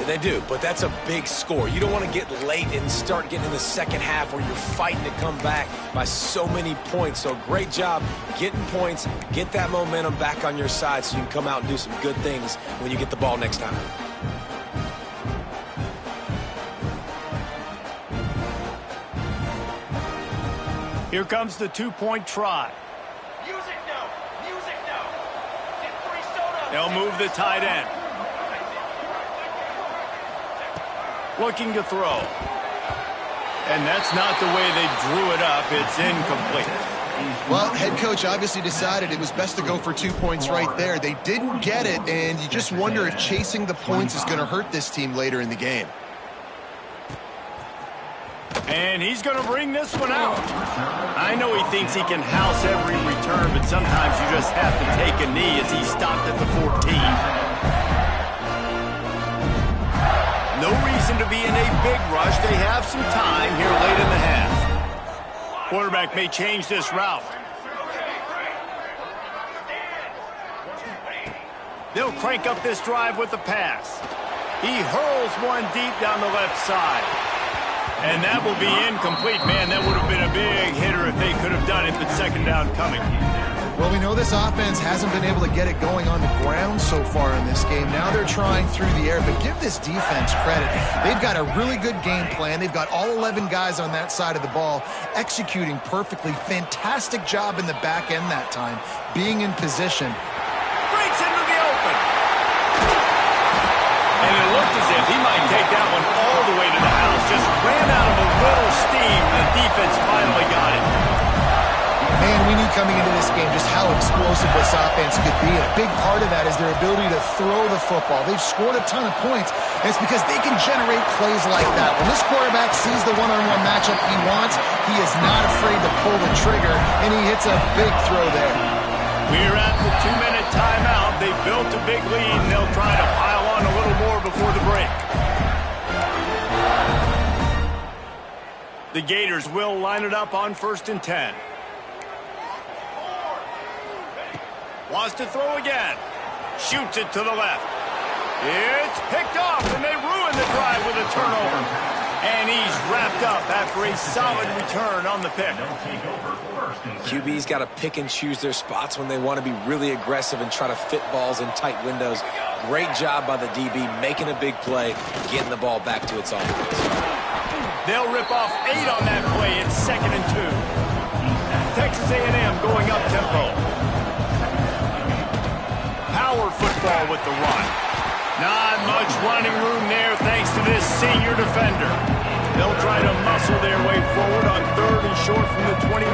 They do, but that's a big score. You don't want to get late and start getting in the second half where you're fighting to come back by so many points. So great job getting points, get that momentum back on your side so you can come out and do some good things when you get the ball next time. Here comes the 2-point try. Music no. Get 3 soda. They'll move the tight end. Looking to throw. And that's not the way they drew it up. It's incomplete. Well, head coach obviously decided it was best to go for 2 points right there. They didn't get it, and you just wonder if chasing the points is going to hurt this team later in the game. And he's going to bring this one out. I know he thinks he can house every return, but sometimes you just have to take a knee as he stopped at the 14. No reason to be in a big rush. They have some time here late in the half. Quarterback may change this route. They'll crank up this drive with the pass. He hurls one deep down the left side. And that will be incomplete. Man, that would have been a big hitter if they could have done it, but second down coming. Well, we know this offense hasn't been able to get it going on the ground so far in this game. Now they're trying through the air, but give this defense credit. They've got a really good game plan. They've got all 11 guys on that side of the ball executing perfectly. Fantastic job in the back end that time, being in position. Breaks into the open. And it looked as if he might take that one all the way to the house. Just ran out of a little steam. The defense finally got it. Man, we knew coming into this game just how explosive this offense could be. And a big part of that is their ability to throw the football. They've scored a ton of points, and it's because they can generate plays like that. When this quarterback sees the one-on-one matchup he wants, he is not afraid to pull the trigger, and he hits a big throw there. We're at the 2-minute timeout. They built a big lead, and they'll try to pile on a little more before the break. The Gators will line it up on 1st and 10. Wants to throw again. Shoots it to the left. It's picked off, and they ruin the drive with a turnover. And he's wrapped up after a solid return on the pick. QB's got to pick and choose their spots when they want to be really aggressive and try to fit balls in tight windows. Great job by the DB making a big play, getting the ball back to its offense. They'll rip off 8 on that play. It's 2nd and 2. Texas A&M going up tempo. Power football with the run. Not much running room there thanks to this senior defender. They'll try to muscle their way forward on 3rd and short from the 29.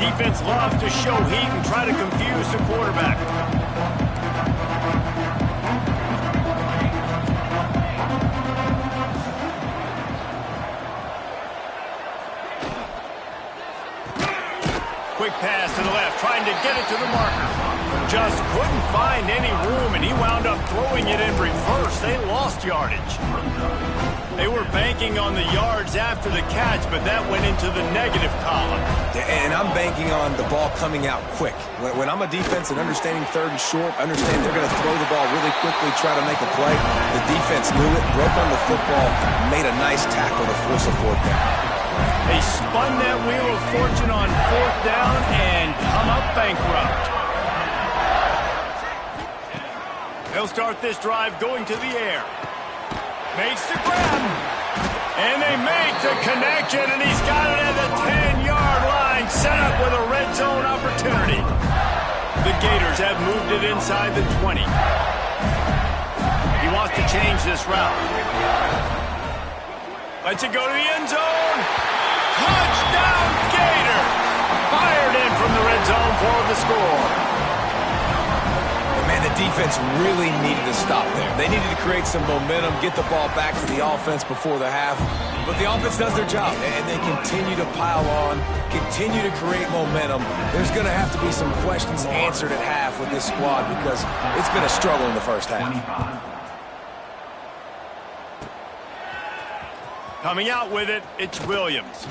Defense loves to show heat and try to confuse the quarterback. Quick pass to the left, trying to get it to the marker. Just couldn't find any room, and he wound up throwing it in reverse. They lost yardage. They were banking on the yards after the catch, but that went into the negative column. And I'm banking on the ball coming out quick. When I'm a defense and understanding 3rd and short, understand they're going to throw the ball really quickly, try to make a play. The defense knew it, broke on the football, made a nice tackle to force a 4th down. They spun that wheel of fortune on 4th down and come up bankrupt. They'll start this drive going to the air. Makes the grab. And they make the connection, and he's got it at the 10-yard line, set up with a red zone opportunity. The Gators have moved it inside the 20. He wants to change this route. Lets it go to the end zone. Touchdown, Gator! Fired in from the red zone for the score. Man, the defense really needed to stop there. They needed to create some momentum, get the ball back to the offense before the half. But the offense does their job, and they continue to pile on, continue to create momentum. There's going to have to be some questions answered at half with this squad because it's been a struggle in the first half. Coming out with it, it's Williams.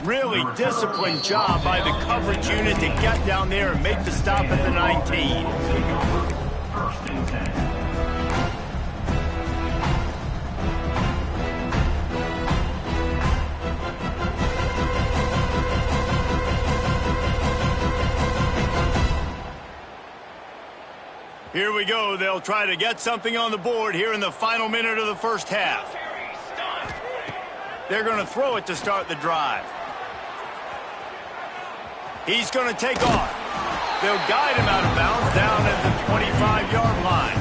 Really disciplined job by the coverage unit to get down there and make the stop at the 19. Here we go. They'll try to get something on the board here in the final minute of the first half. They're going to throw it to start the drive. He's going to take off. They'll guide him out of bounds down at the 25-yard line.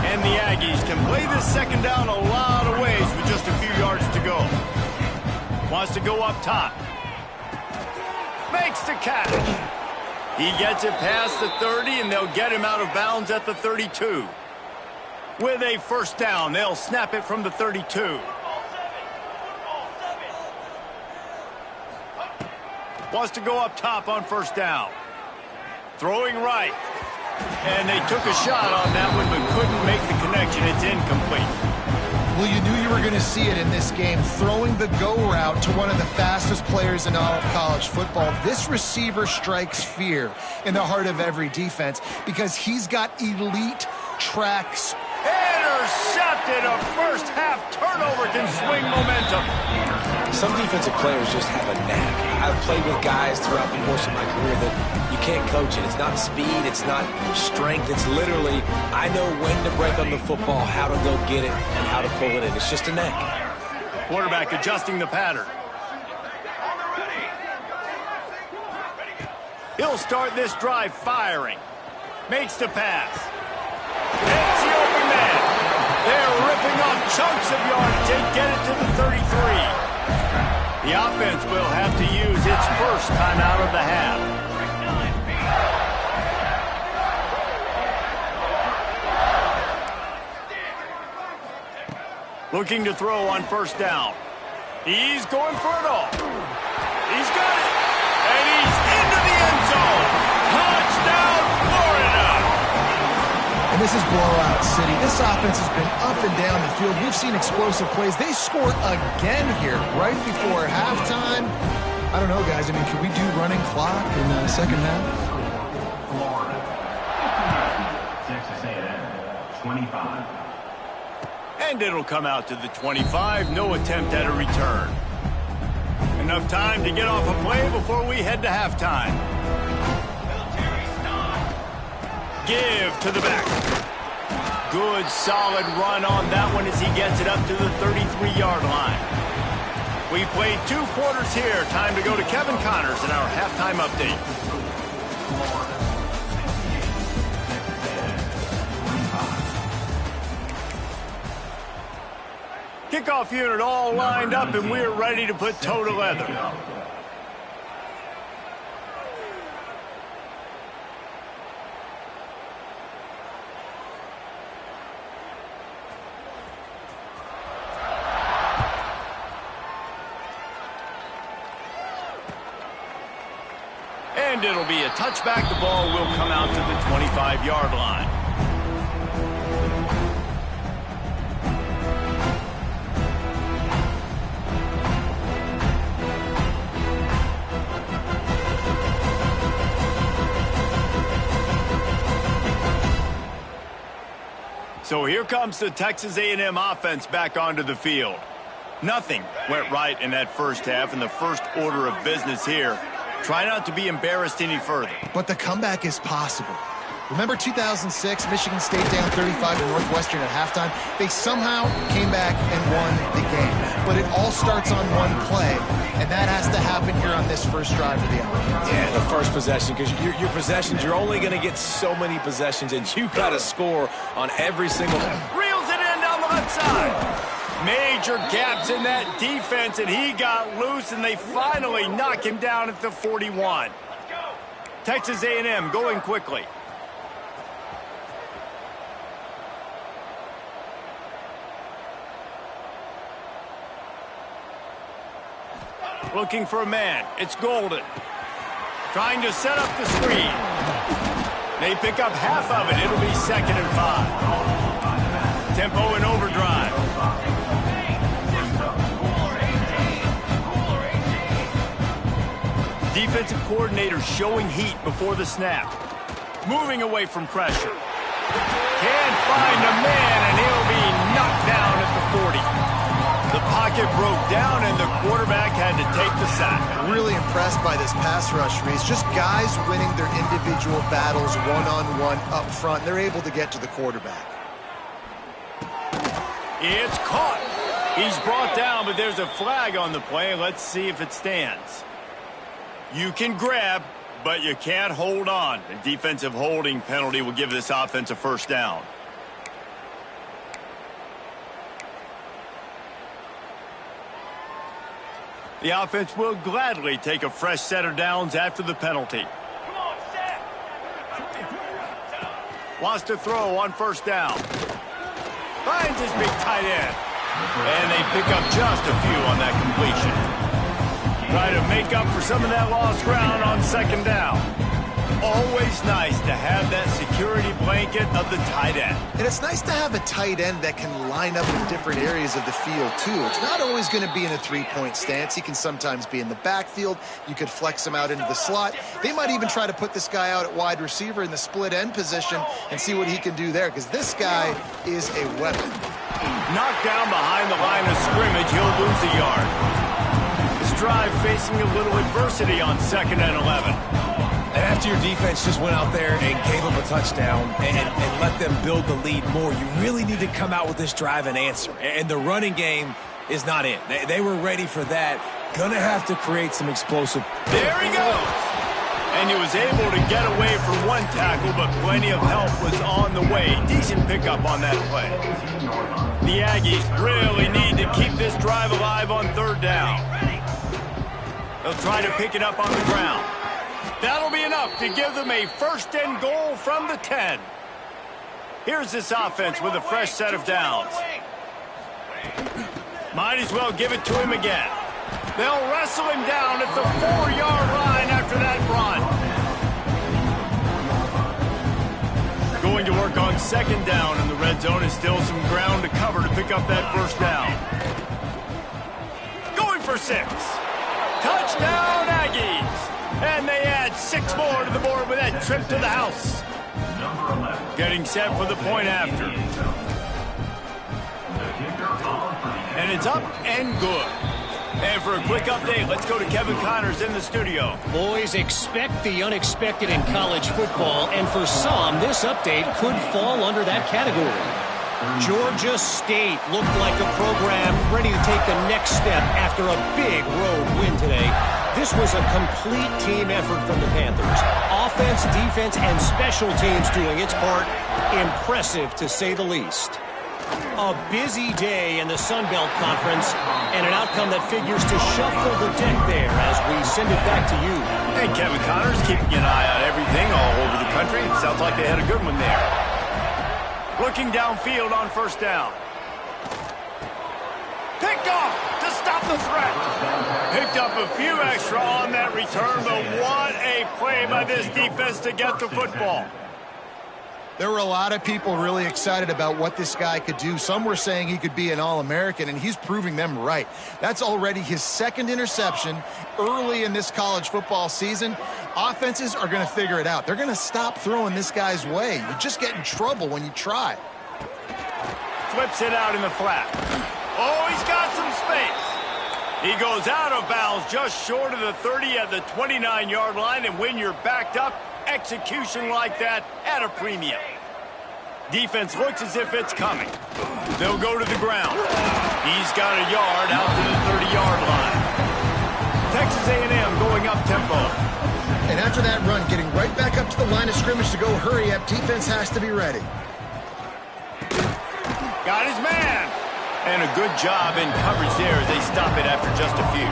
And the Aggies can play this 2nd down a lot of ways with just a few yards to go. Wants to go up top. Makes the catch. He gets it past the 30, and they'll get him out of bounds at the 32. With a 1st down, they'll snap it from the 32. Wants to go up top on 1st down. Throwing right. And they took a shot on that one, but couldn't make the connection. It's incomplete. Well, you knew you were going to see it in this game. Throwing the go route to one of the fastest players in all of college football. This receiver strikes fear in the heart of every defense because he's got elite track speed. Intercepted. A first half turnover can swing momentum. Some defensive players just have a knack. I've played with guys throughout the course of my career that you can't coach it. It's not speed, it's not strength. It's literally, I know when to break on the football, how to go get it, and how to pull it in. It's just a knack. Quarterback adjusting the pattern. He'll start this drive firing. Makes the pass. Hits the open man. They're ripping off chunks of yards. They get it to the 33. The offense will have to use its first timeout of the half. Looking to throw on 1st down. He's going for it all. He's got it. And he's into the end zone. Touchdown, Florida. And this is blowout city. This offense has been up and down the field. We've seen explosive plays. They scored again here right before halftime. I don't know, guys. I mean, can we do running clock in the second half? 25. And it'll come out to the 25. No attempt at a return. Enough time to get off a play before we head to halftime. Give to the back. Good, solid run on that one as he gets it up to the 33-yard line. We've played 2 quarters here. Time to go to Kevin Connors in our halftime update. Kickoff unit all lined up, and we're ready to put toe to leather. And it'll be a touchback. The ball will come out to the 25-yard line. So here comes the Texas A&M offense back onto the field. Nothing went right in that first half, and the first order of business here. Try not to be embarrassed any further. But the comeback is possible. Remember 2006, Michigan State down 35 to Northwestern at halftime? They somehow came back and won the game. But it all starts on one play, and that has to happen here on this first drive of the offense. Yeah, the first possession, because your possessions, you're only going to get so many possessions, and you got to score on every single one. Reels it in down the left side. Major gaps in that defense, and he got loose, and they finally knock him down at the 41. Texas A&M going quickly. Looking for a man. It's Golden. Trying to set up the screen. They pick up half of it. It'll be 2nd and 5. Tempo in overdrive. Defensive coordinator showing heat before the snap. Moving away from pressure. Can't find a man, and he'll be knocked down at the 40. The pocket broke down, and the quarterback had to take the sack. Really impressed by this pass rush, Reese. Just guys winning their individual battles one-on-one up front. They're able to get to the quarterback. It's caught. He's brought down, but there's a flag on the play. Let's see if it stands. You can grab, but you can't hold on. A defensive holding penalty will give this offense a first down. The offense will gladly take a fresh set of downs after the penalty. Wants to throw on first down. Finds his big tight end. And they pick up just a few on that completion. Try to make up for some of that lost ground on 2nd down. Always nice to have that security blanket of the tight end. And it's nice to have a tight end that can line up in different areas of the field, too. It's not always going to be in a three-point stance. He can sometimes be in the backfield. You could flex him out into the slot. They might even try to put this guy out at wide receiver in the split end position and see what he can do there, because this guy is a weapon. Knocked down behind the line of scrimmage, he'll lose a yard. This drive facing a little adversity on 2nd and 11. And after your defense just went out there and gave them a touchdown and let them build the lead more, you really need to come out with this drive and answer. And the running game is not in. They were ready for that. Gonna have to create some explosive. There he goes. And he was able to get away from one tackle, but plenty of help was on the way. Decent pickup on that play. The Aggies really need to keep this drive alive on 3rd down. They'll try to pick it up on the ground. That'll be enough to give them a 1st and goal from the 10. Here's this offense with a fresh set of downs. Might as well give it to him again. They'll wrestle him down at the 4-yard line after that run. Going to work on 2nd down, and the red zone is still some ground to cover to pick up that 1st down. Going for 6. Touchdown, Aggies. And they add 6 more to the board with that trip to the house. Getting set for the point after. And it's up and good. And for a quick update, let's go to Kevin Connors in the studio. Boys, expect the unexpected in college football, and for some, this update could fall under that category. Georgia State looked like a program ready to take the next step after a big road win today. This was a complete team effort from the Panthers. Offense, defense, and special teams doing its part. Impressive, to say the least. A busy day in the Sun Belt Conference, and an outcome that figures to shuffle the deck there as we send it back to you. Hey, Kevin Connors keeping an eye on everything all over the country. Sounds like they had a good one there. Looking downfield on first down. Picked off to stop the threat. Picked up a few extra on that return, but what a play by this defense to get the football. There were a lot of people really excited about what this guy could do. Some were saying he could be an All-American, and he's proving them right. That's already his second interception early in this college football season. Offenses are going to figure it out. They're going to stop throwing this guy's way. You just get in trouble when you try. Flips it out in the flat. Oh, he's got some space. He goes out of bounds just short of the 30 at the 29-yard line, and when you're backed up, execution like that at a premium. Defense looks as if it's coming. They'll go to the ground. He's got a yard out to the 30-yard line. Texas A&M going up tempo. And after that run, getting right back up to the line of scrimmage to go hurry up, defense has to be ready. Got his man. And a good job in coverage there as they stop it after just a few.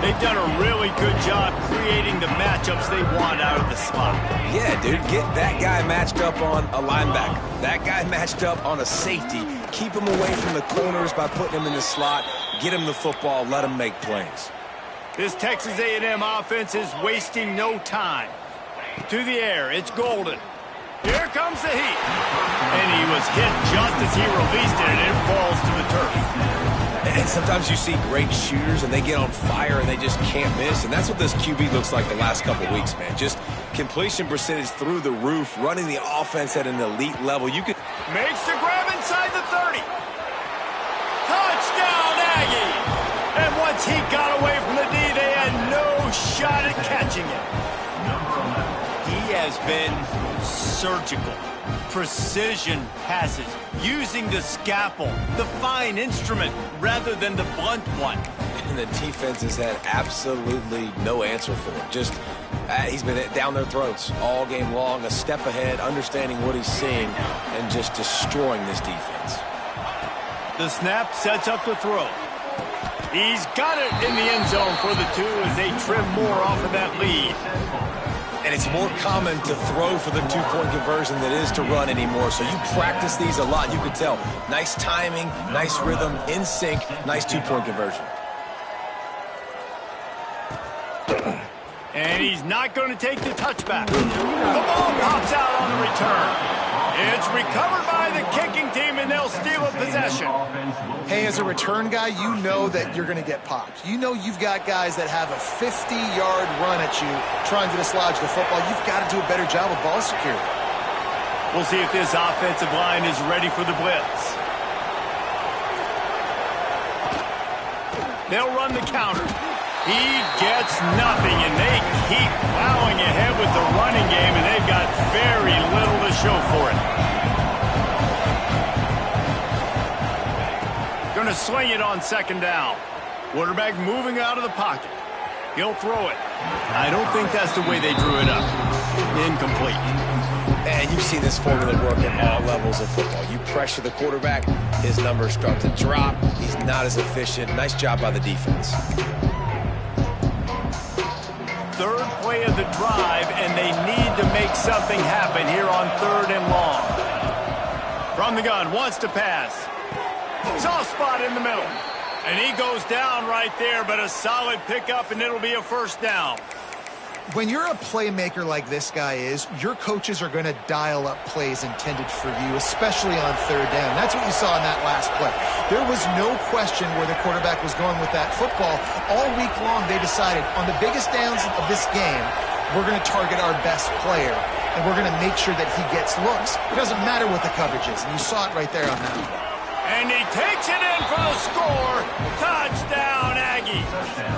They've done a really good job creating the matchups they want out of the slot. Yeah, dude, get that guy matched up on a linebacker. That guy matched up on a safety. Keep him away from the corners by putting him in the slot. Get him the football. Let him make plays. This Texas A&M offense is wasting no time. To the air, it's Golden. Here comes the heat. And he was hit just as he released it, and it falls to the turf. And sometimes you see great shooters, and they get on fire, and they just can't miss. And that's what this QB looks like the last couple weeks, man. Just completion percentage through the roof, running the offense at an elite level. You could makes the grab inside the 30. Touchdown, Aggies! And once he got away from the D, they had no shot at catching it. He has been surgical. Precision passes, using the scalpel, the fine instrument, rather than the blunt one. And the defense has had absolutely no answer for him. Just, he's been down their throats all game long, a step ahead, understanding what he's seeing, and just destroying this defense. The snap sets up the throw. He's got it in the end zone for the 2 as they trim more off of that lead. And it's more common to throw for the 2-point conversion than it is to run anymore. So you practice these a lot. You can tell. Nice timing, nice rhythm, in sync, nice 2-point conversion. And he's not going to take the touchback. The ball pops out on the return. It's recovered by the kicking team, and they'll steal a possession. Hey, as a return guy, you know that you're going to get popped. You know you've got guys that have a 50-yard run at you trying to dislodge the football. You've got to do a better job of ball security. We'll see if this offensive line is ready for the blitz. They'll run the counter. He gets nothing, and they keep plowing ahead with the running game, and they've got very little to show for it. Going to sling it on second down. Quarterback moving out of the pocket. He'll throw it. I don't think that's the way they drew it up. Incomplete. And you see this formula work at all levels of football. You pressure the quarterback, his numbers start to drop. He's not as efficient. Nice job by the defense. Third play of the drive, and they need to make something happen here on 3rd and long. From the gun, wants to pass. Soft spot in the middle. And he goes down right there, but a solid pickup, and it'll be a first down. When you're a playmaker like this guy is, your coaches are going to dial up plays intended for you, especially on 3rd down. That's what you saw in that last play. There was no question where the quarterback was going with that football. All week long, they decided on the biggest downs of this game, we're going to target our best player. and we're going to make sure that he gets looks. It doesn't matter what the coverage is, and you saw it right there on that one. And he takes it in for the score. Touchdown, Aggie. Touchdown,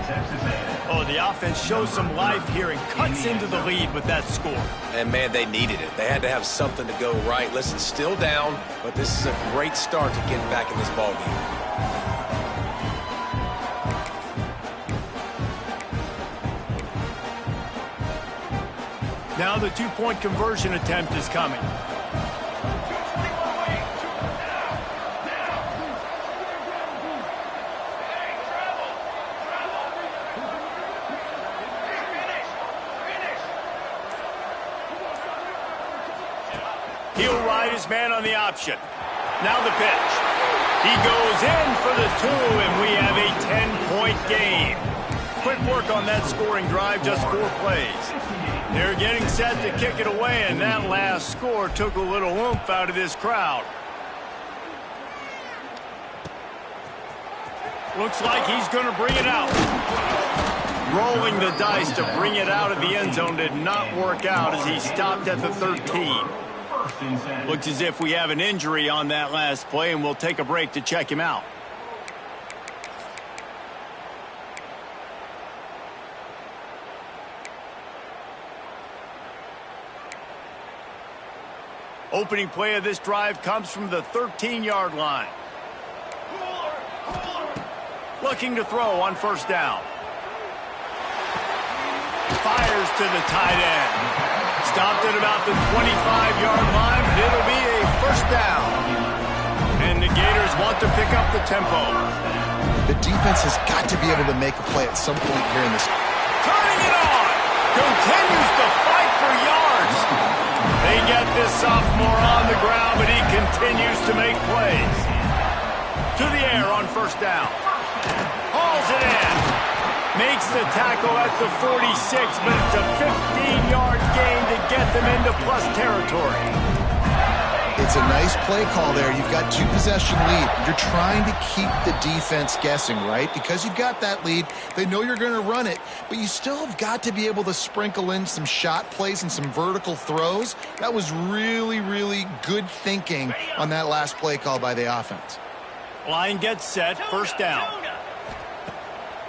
Texas AM. Oh, the offense shows some life here and cuts into the lead with that score. And, man, they needed it. They had to have something to go right. Listen, still down, but this is a great start to getting back in this ballgame. Now the two-point conversion attempt is coming. He'll ride his man on the option. Now the pitch. He goes in for the 2, and we have a 10-point game. Quick work on that scoring drive, just 4 plays. They're getting set to kick it away, and that last score took a little oomph out of this crowd. Looks like he's going to bring it out. Rolling the dice to bring it out of the end zone did not work out as he stopped at the 13. Looks as if we have an injury on that last play, and we'll take a break to check him out. Opening play of this drive comes from the 13-yard line. Looking to throw on first down. Fires to the tight end. Stopped at about the 25-yard line, but it'll be a first down. And the Gators want to pick up the tempo. The defense has got to be able to make a play at some point here in this. Turning it on. Continues to fight for yards. They get this sophomore on the ground, but he continues to make plays. To the air on first down. Hauls it in. Makes the tackle at the 46, but it's a 15-yard gain to get them into plus territory. It's a nice play call there. You've got 2-possession lead. You're trying to keep the defense guessing, right? Because you've got that lead, they know you're going to run it, but you still have got to be able to sprinkle in some shot plays and some vertical throws. That was really, really good thinking on that last play call by the offense. Line gets set, first down.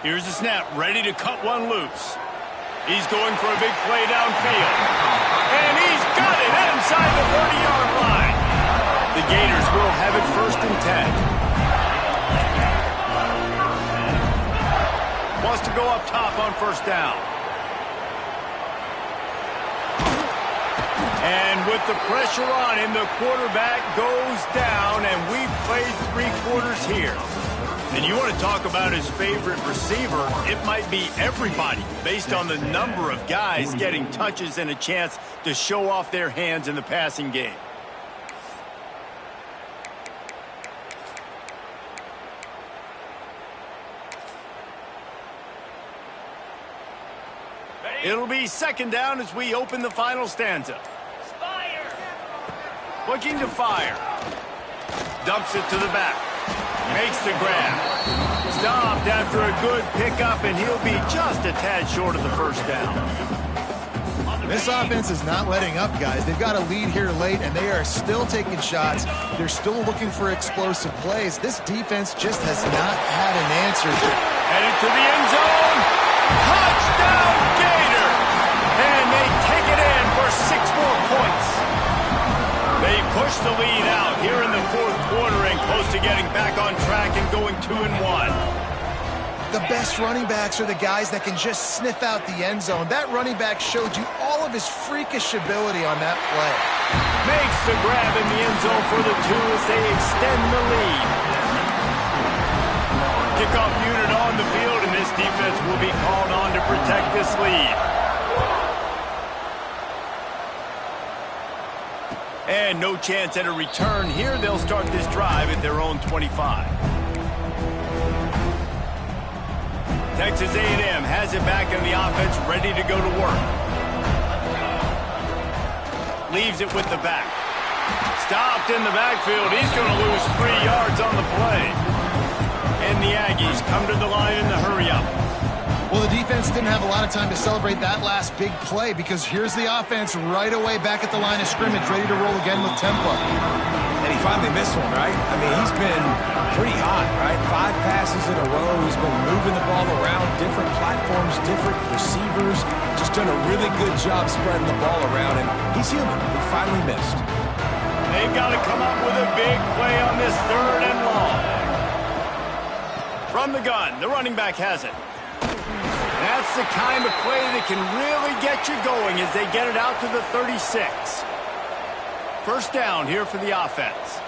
Here's the snap, ready to cut one loose. He's going for a big play downfield. And he's got it inside the 30-yard line. The Gators will have it first and 10. Wants to go up top on first down. And with the pressure on him, the quarterback goes down, and we've played 3 quarters here. And you want to talk about his favorite receiver, it might be everybody based on the number of guys getting touches and a chance to show off their hands in the passing game. It'll be second down as we open the final stanza. Looking to fire. Dumps it to the back. Makes the grab. Stopped after a good pickup, and he'll be just a tad short of the first down. This offense is not letting up, guys. They've got a lead here late, and they are still taking shots. They're still looking for explosive plays. This defense just has not had an answer. Headed to the end zone. Touchdown, Gator! And they take it in for 6 more points. They push the lead out here in the 4th quarter and close to getting back on track and going 2-1. The best running backs are the guys that can just sniff out the end zone. That running back showed you all of his freakish ability on that play. Makes the grab in the end zone for the 2 as they extend the lead. Kickoff unit on the field, and this defense will be called on to protect this lead. And no chance at a return here. They'll start this drive at their own 25. Texas A&M has it back in the offense, ready to go to work. Leaves it with the back. Stopped in the backfield. He's going to lose 3 yards on the play. And the Aggies come to the line in the hurry-up. Well, the defense didn't have a lot of time to celebrate that last big play because here's the offense right away back at the line of scrimmage, ready to roll again with tempo. And he finally missed one, right? I mean, he's been pretty hot, right? 5 passes in a row. He's been moving the ball around, different platforms, different receivers. Just done a really good job spreading the ball around, and he's human. He finally missed. They've got to come up with a big play on this 3rd and long. From the gun, the running back has it. That's the kind of play that can really get you going as they get it out to the 36. First down here for the offense.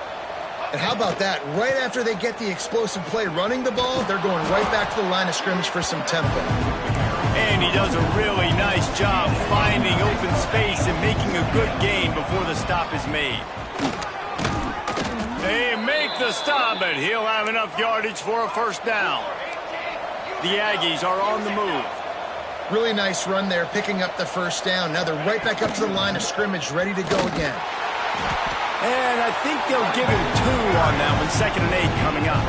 And how about that? Right after they get the explosive play running the ball, they're going right back to the line of scrimmage for some tempo. And he does a really nice job finding open space and making a good gain before the stop is made. They make the stop, but he'll have enough yardage for a first down. The Aggies are on the move. Really nice run there, picking up the first down. Now they're right back up to the line of scrimmage, ready to go again. And I think they'll give him 2 on that one. 2nd and 8 coming up.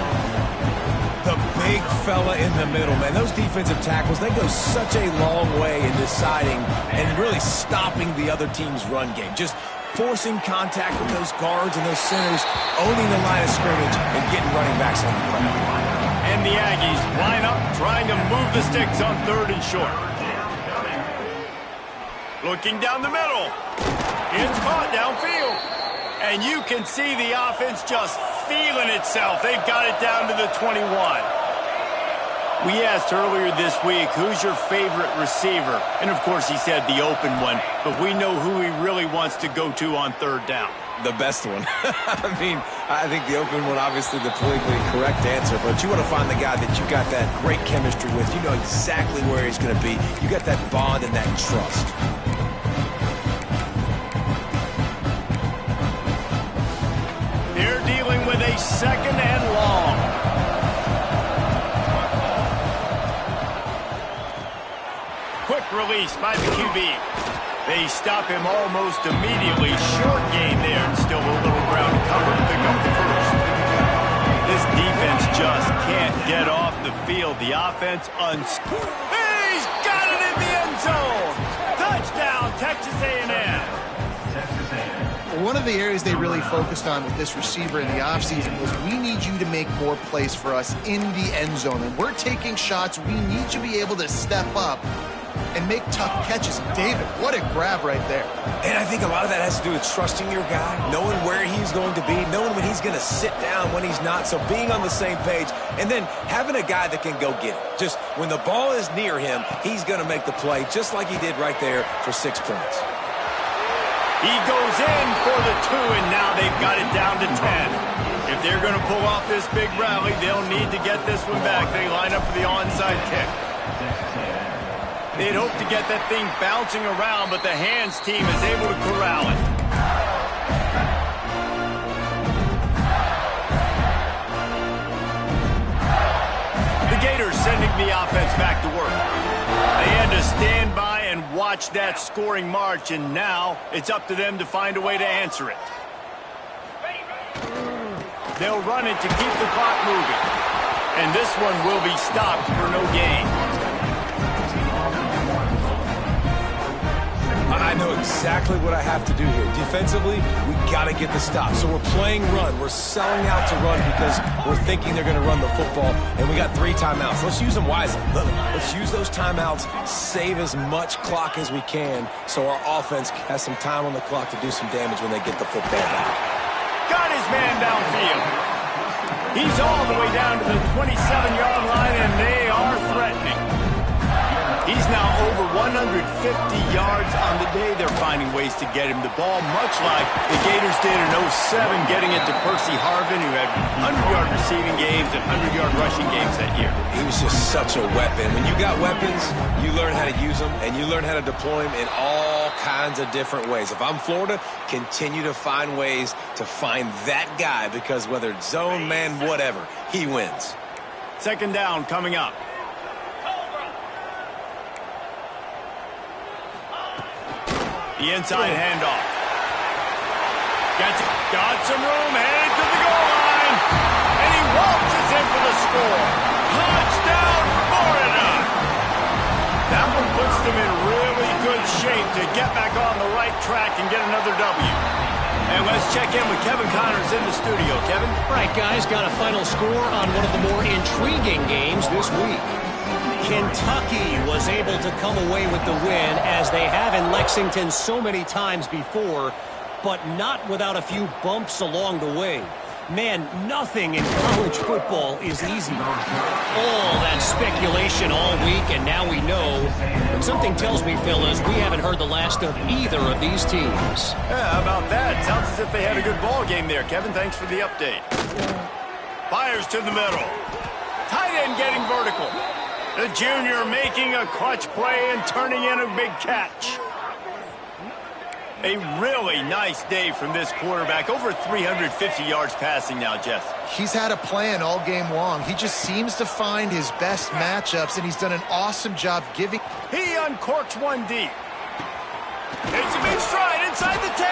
The big fella in the middle, man. Those defensive tackles, they go such a long way in deciding and really stopping the other team's run game. Just forcing contact with those guards and those centers, owning the line of scrimmage, and getting running backs on the ground. And the Aggies line up, trying to move the sticks on 3rd and short. Looking down the middle. It's caught downfield. And you can see the offense just feeling itself. They've got it down to the 21. We asked earlier this week, who's your favorite receiver? And, of course, he said the open one. But we know who he really wants to go to on 3rd down. The best one. I mean, I think the open one, obviously the politically correct answer, but you want to find the guy that you got that great chemistry with. You know exactly where he's going to be. You got that bond and that trust. They're dealing with a 2nd and long. Quick release by the QB. They stop him almost immediately. Short gain there, and still a little ground to cover to pick up the first. This defense just can't get off the field. The offense He's got it in the end zone. Touchdown, Texas A&M. One of the areas they really focused on with this receiver in the offseason was we need you to make more plays for us in the end zone. And we're taking shots. We need you to be able to step up and make tough catches. David, what a grab right there. And I think a lot of that has to do with trusting your guy, knowing where he's going to be, knowing when he's going to sit down, when he's not. So being on the same page, and then having a guy that can go get it. Just when the ball is near him, he's going to make the play, just like he did right there for 6 points. He goes in for the 2, and now they've got it down to 10. If they're going to pull off this big rally, they'll need to get this one back. They line up for the onside kick. They'd hope to get that thing bouncing around, but the hands team is able to corral it. The Gators sending the offense back to work. They had to stand by and watch that scoring march, and now it's up to them to find a way to answer it. They'll run it to keep the clock moving. And this one will be stopped for no gain. I know exactly what I have to do here. Defensively, we got to get the stop. So we're playing run. We're selling out to run because we're thinking they're going to run the football, and we got 3 timeouts. Let's use them wisely. Let's use those timeouts, save as much clock as we can so our offense has some time on the clock to do some damage when they get the football back. Got his man downfield. He's all the way down to the 27-yard line, and they are threatening. He's now over 150 yards on the day. They're finding ways to get him the ball, much like the Gators did in 07, getting it to Percy Harvin, who had 100-yard receiving games and 100-yard rushing games that year. He was just such a weapon. When you got weapons, you learn how to use them, and you learn how to deploy them in all kinds of different ways. If I'm Florida, continue to find ways to find that guy, because whether it's zone, man, whatever, he wins. 2nd down coming up. The inside handoff. Got some room, headed to the goal line. And he waltzes in for the score. Touchdown, Florida. puts them in really good shape to get back on the right track and get another W. And let's check in with Kevin Connors in the studio. Kevin? All right, guys, got a final score on one of the more intriguing games this week. Kentucky was able to come away with the win, as they have in Lexington so many times before, but not without a few bumps along the way. Man, nothing in college football is easy. All that speculation all week, and now we know. But something tells me, fellas, we haven't heard the last of either of these teams. Yeah, how about that? Sounds as if they had a good ball game there, Kevin. Thanks for the update. Fires to the middle. Tight end getting vertical. The junior making a clutch play and turning in a big catch. A really nice day from this quarterback. Over 350 yards passing now, Jess. He's had a plan all game long. He just seems to find his best matchups, and he's done an awesome job giving. He uncorks one deep. Takes a big stride inside the 10.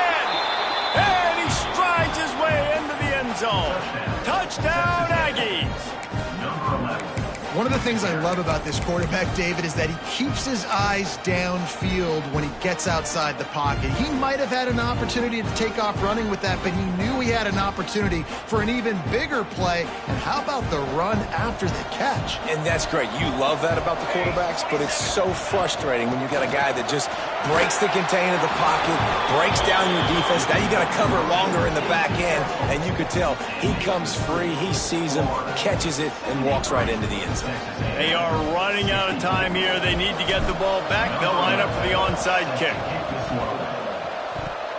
And he strides his way into the end zone. Touchdown, Aggies. One of the things I love about this quarterback, David, is that he keeps his eyes downfield when he gets outside the pocket. He might have had an opportunity to take off running with that, but he knew he had an opportunity for an even bigger play. And how about the run after the catch? And that's great. You love that about the quarterbacks, but it's so frustrating when you got a guy that just breaks the contain of the pocket, breaks down your defense. Now you got to cover longer in the back end, and you could tell he comes free, he sees him, catches it, and walks right into the end zone. They are running out of time here. They need to get the ball back. They'll line up for the onside kick.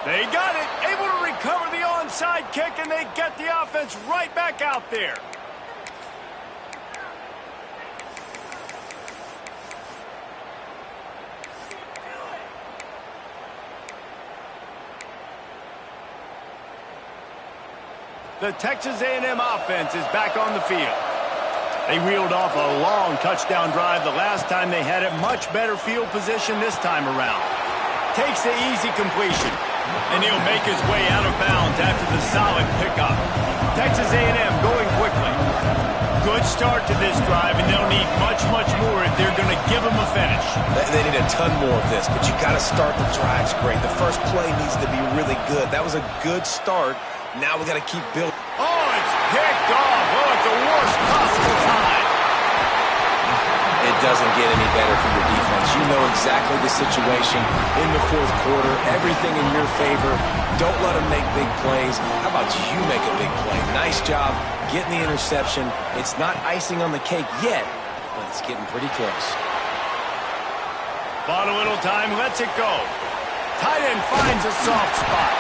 They got it. Able to recover the onside kick, and they get the offense right back out there. The Texas A&M offense is back on the field. They reeled off a long touchdown drive the last time they had it. Much better field position this time around. Takes the easy completion, and he'll make his way out of bounds after the solid pickup. Texas A&M going quickly. Good start to this drive, and they'll need much, much more if they're going to give them a finish. They need a ton more of this, but you got to start the drives great. The first play needs to be really good. That was a good start. Now we got to keep building. Oh, it's picked off. Oh, at the worst possible time. It doesn't get any better for your defense. You know exactly the situation in the fourth quarter. Everything in your favor. Don't let them make big plays. How about you make a big play? Nice job getting the interception. It's not icing on the cake yet, but it's getting pretty close. Bought a little time, lets it go. Tight end finds a soft spot.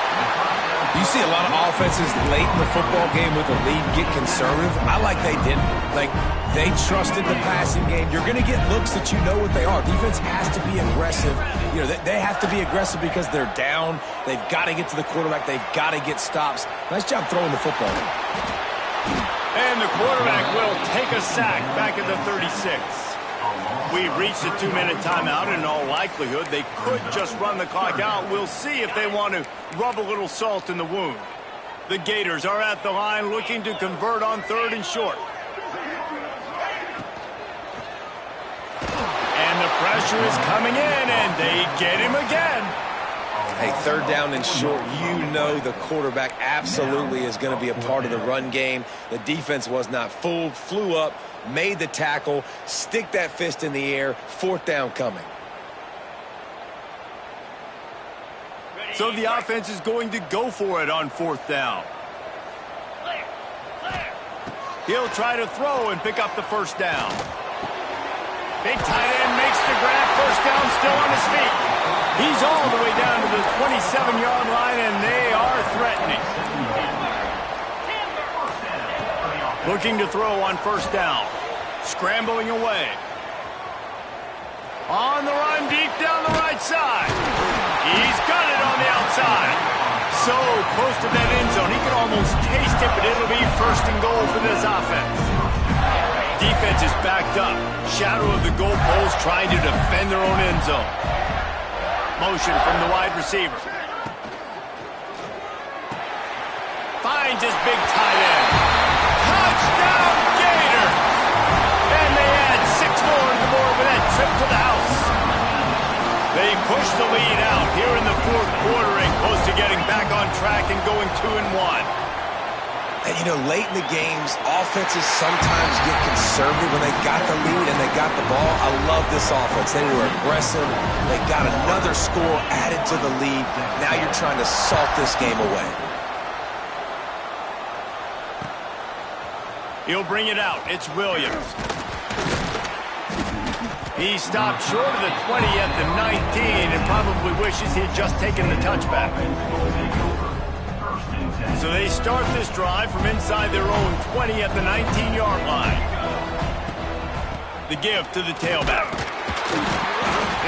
You see a lot of offenses late in the football game with a lead get conservative. I like they didn't. Like, they trusted the passing game. You're going to get looks that you know what they are. Defense has to be aggressive. You know, they have to be aggressive because they're down. They've got to get to the quarterback. They've got to get stops. Nice job throwing the football. And the quarterback will take a sack back at the 36. We've reached a 2-minute timeout, and in all likelihood, they could just run the clock out. We'll see if they want to rub a little salt in the wound. The Gators are at the line looking to convert on 3rd and short. And the pressure is coming in, and they get him again. Hey, 3rd down and short, you know the quarterback absolutely is going to be a part of the run game. The defense was not fooled, flew up, made the tackle, stick that fist in the air, 4th down coming. So the offense is going to go for it on 4th down. He'll try to throw and pick up the 1st down. Big tight end makes the grab, 1st down, still on his feet. He's all the way down to the 27-yard line, and they are threatening. Looking to throw on 1st down. Scrambling away. On the run, deep down the right side. He's got it on the outside. So close to that end zone. He can almost taste it, but it'll be 1st and goal for this offense. Defense is backed up. Shadow of the goalpost trying to defend their own end zone. Motion from the wide receiver. Finds his big tight end. Touchdown, Gator! And they add 6 more to the board with that trip to the house. push the lead out here in the fourth quarter and close to getting back on track and going 2-1. And, you know, late in the games, offenses sometimes get conservative when they got the lead and they got the ball. I love this offense. They were aggressive. They got another score added to the lead. Now you're trying to salt this game away. He'll bring it out. It's Williams. He stopped short of the 20 at the 19 and probably wishes he had just taken the touchback. So they start this drive from inside their own 20 at the 19-yard line. The give to the tailback.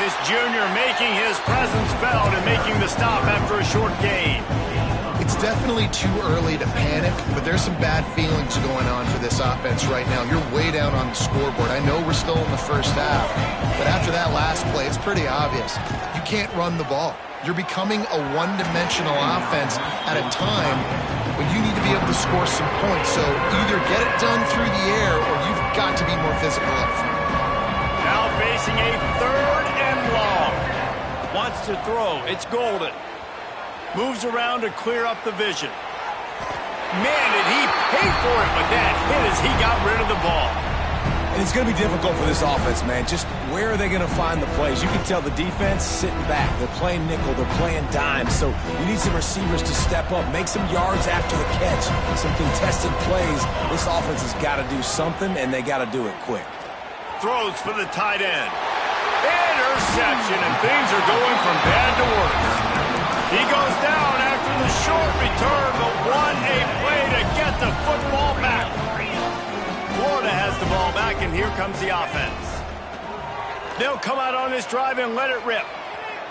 This junior making his presence felt and making the stop after a short gain. It's definitely too early to panic, but there's some bad feelings going on for this offense right now. You're way down on the scoreboard. I know we're still in the first half, but after that last play, it's pretty obvious. You can't run the ball. You're becoming a one-dimensional offense at a time when you need to be able to score some points. So either get it done through the air or you've got to be more physical up front. Now facing a 3rd and long. Wants to throw. It's Golden. Moves around to clear up the vision. Man, did he pay for it, but that hit as he got rid of the ball. And it's going to be difficult for this offense, man. Just where are they going to find the plays? You can tell the defense sitting back. They're playing nickel. They're playing dime. So you need some receivers to step up, make some yards after the catch, some contested plays. This offense has got to do something, and they got to do it quick. Throws for the tight end. Interception, and things are going from bad to worse. He goes down after the short return, but what a play to get the football back. Florida has the ball back, and here comes the offense. They'll come out on this drive and let it rip.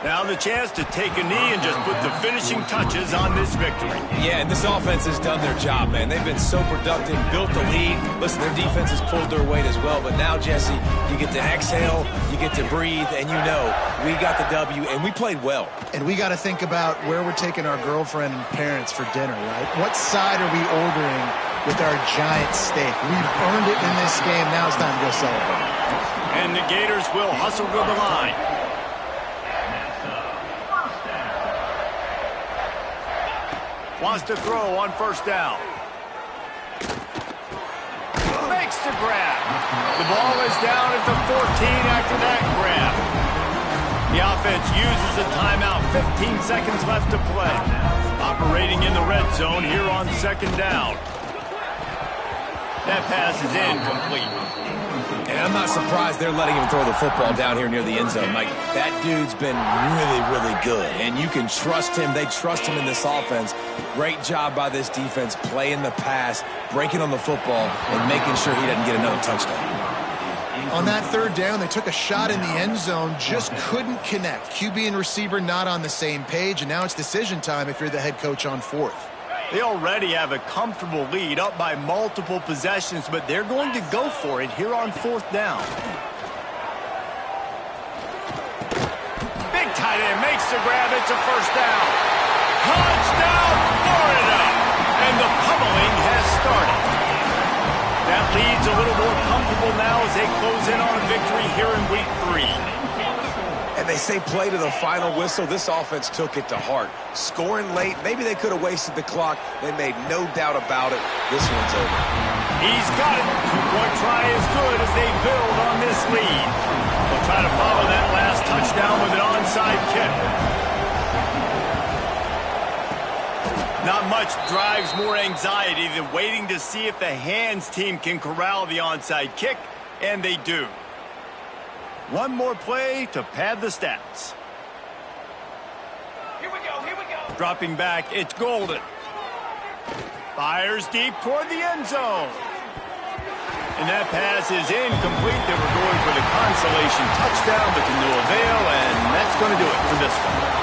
Now the chance to take a knee and just put the finishing touches on this victory. Yeah, and this offense has done their job, man. They've been so productive, built the lead. Listen, their defense has pulled their weight as well. But now, Jesse, you get to exhale, you get to breathe, and you know we got the W, and we played well. And we got to think about where we're taking our girlfriend and parents for dinner, right? What side are we ordering with our giant steak? We've earned it in this game. Now it's time to go celebrate. And the Gators will hustle to the line. Wants to throw on 1st down. Makes the grab. The ball is down at the 14 after that grab. The offense uses a timeout. 15 seconds left to play. Operating in the red zone here on 2nd down. That pass is incomplete. And I'm not surprised they're letting him throw the football down here near the end zone. Like, that dude's been really, really good. And you can trust him. They trust him in this offense. Great job by this defense playing the pass, breaking on the football, and making sure he doesn't get another touchdown. On that 3rd down, they took a shot in the end zone, just couldn't connect. QB and receiver not on the same page, and now it's decision time if you're the head coach on 4th. They already have a comfortable lead, up by multiple possessions, but they're going to go for it here on 4th down. Big tight end makes the grab. It's a 1st down. Touchdown, Florida! And the pummeling has started. That lead's a little more comfortable now as they close in on a victory here in week 3. And they say play to the final whistle. This offense took it to heart. Scoring late, maybe they could have wasted the clock. They made no doubt about it. This one's over. He's got it. 2-point try is good as they build on this lead. They'll try to follow that last touchdown with an onside kick. Not much drives more anxiety than waiting to see if the hands team can corral the onside kick, and they do. One more play to pad the stats. Here we go, here we go. Dropping back, it's Golden. Fires deep toward the end zone. And that pass is incomplete. They were going for the consolation touchdown, but to no avail, and that's going to do it for this one.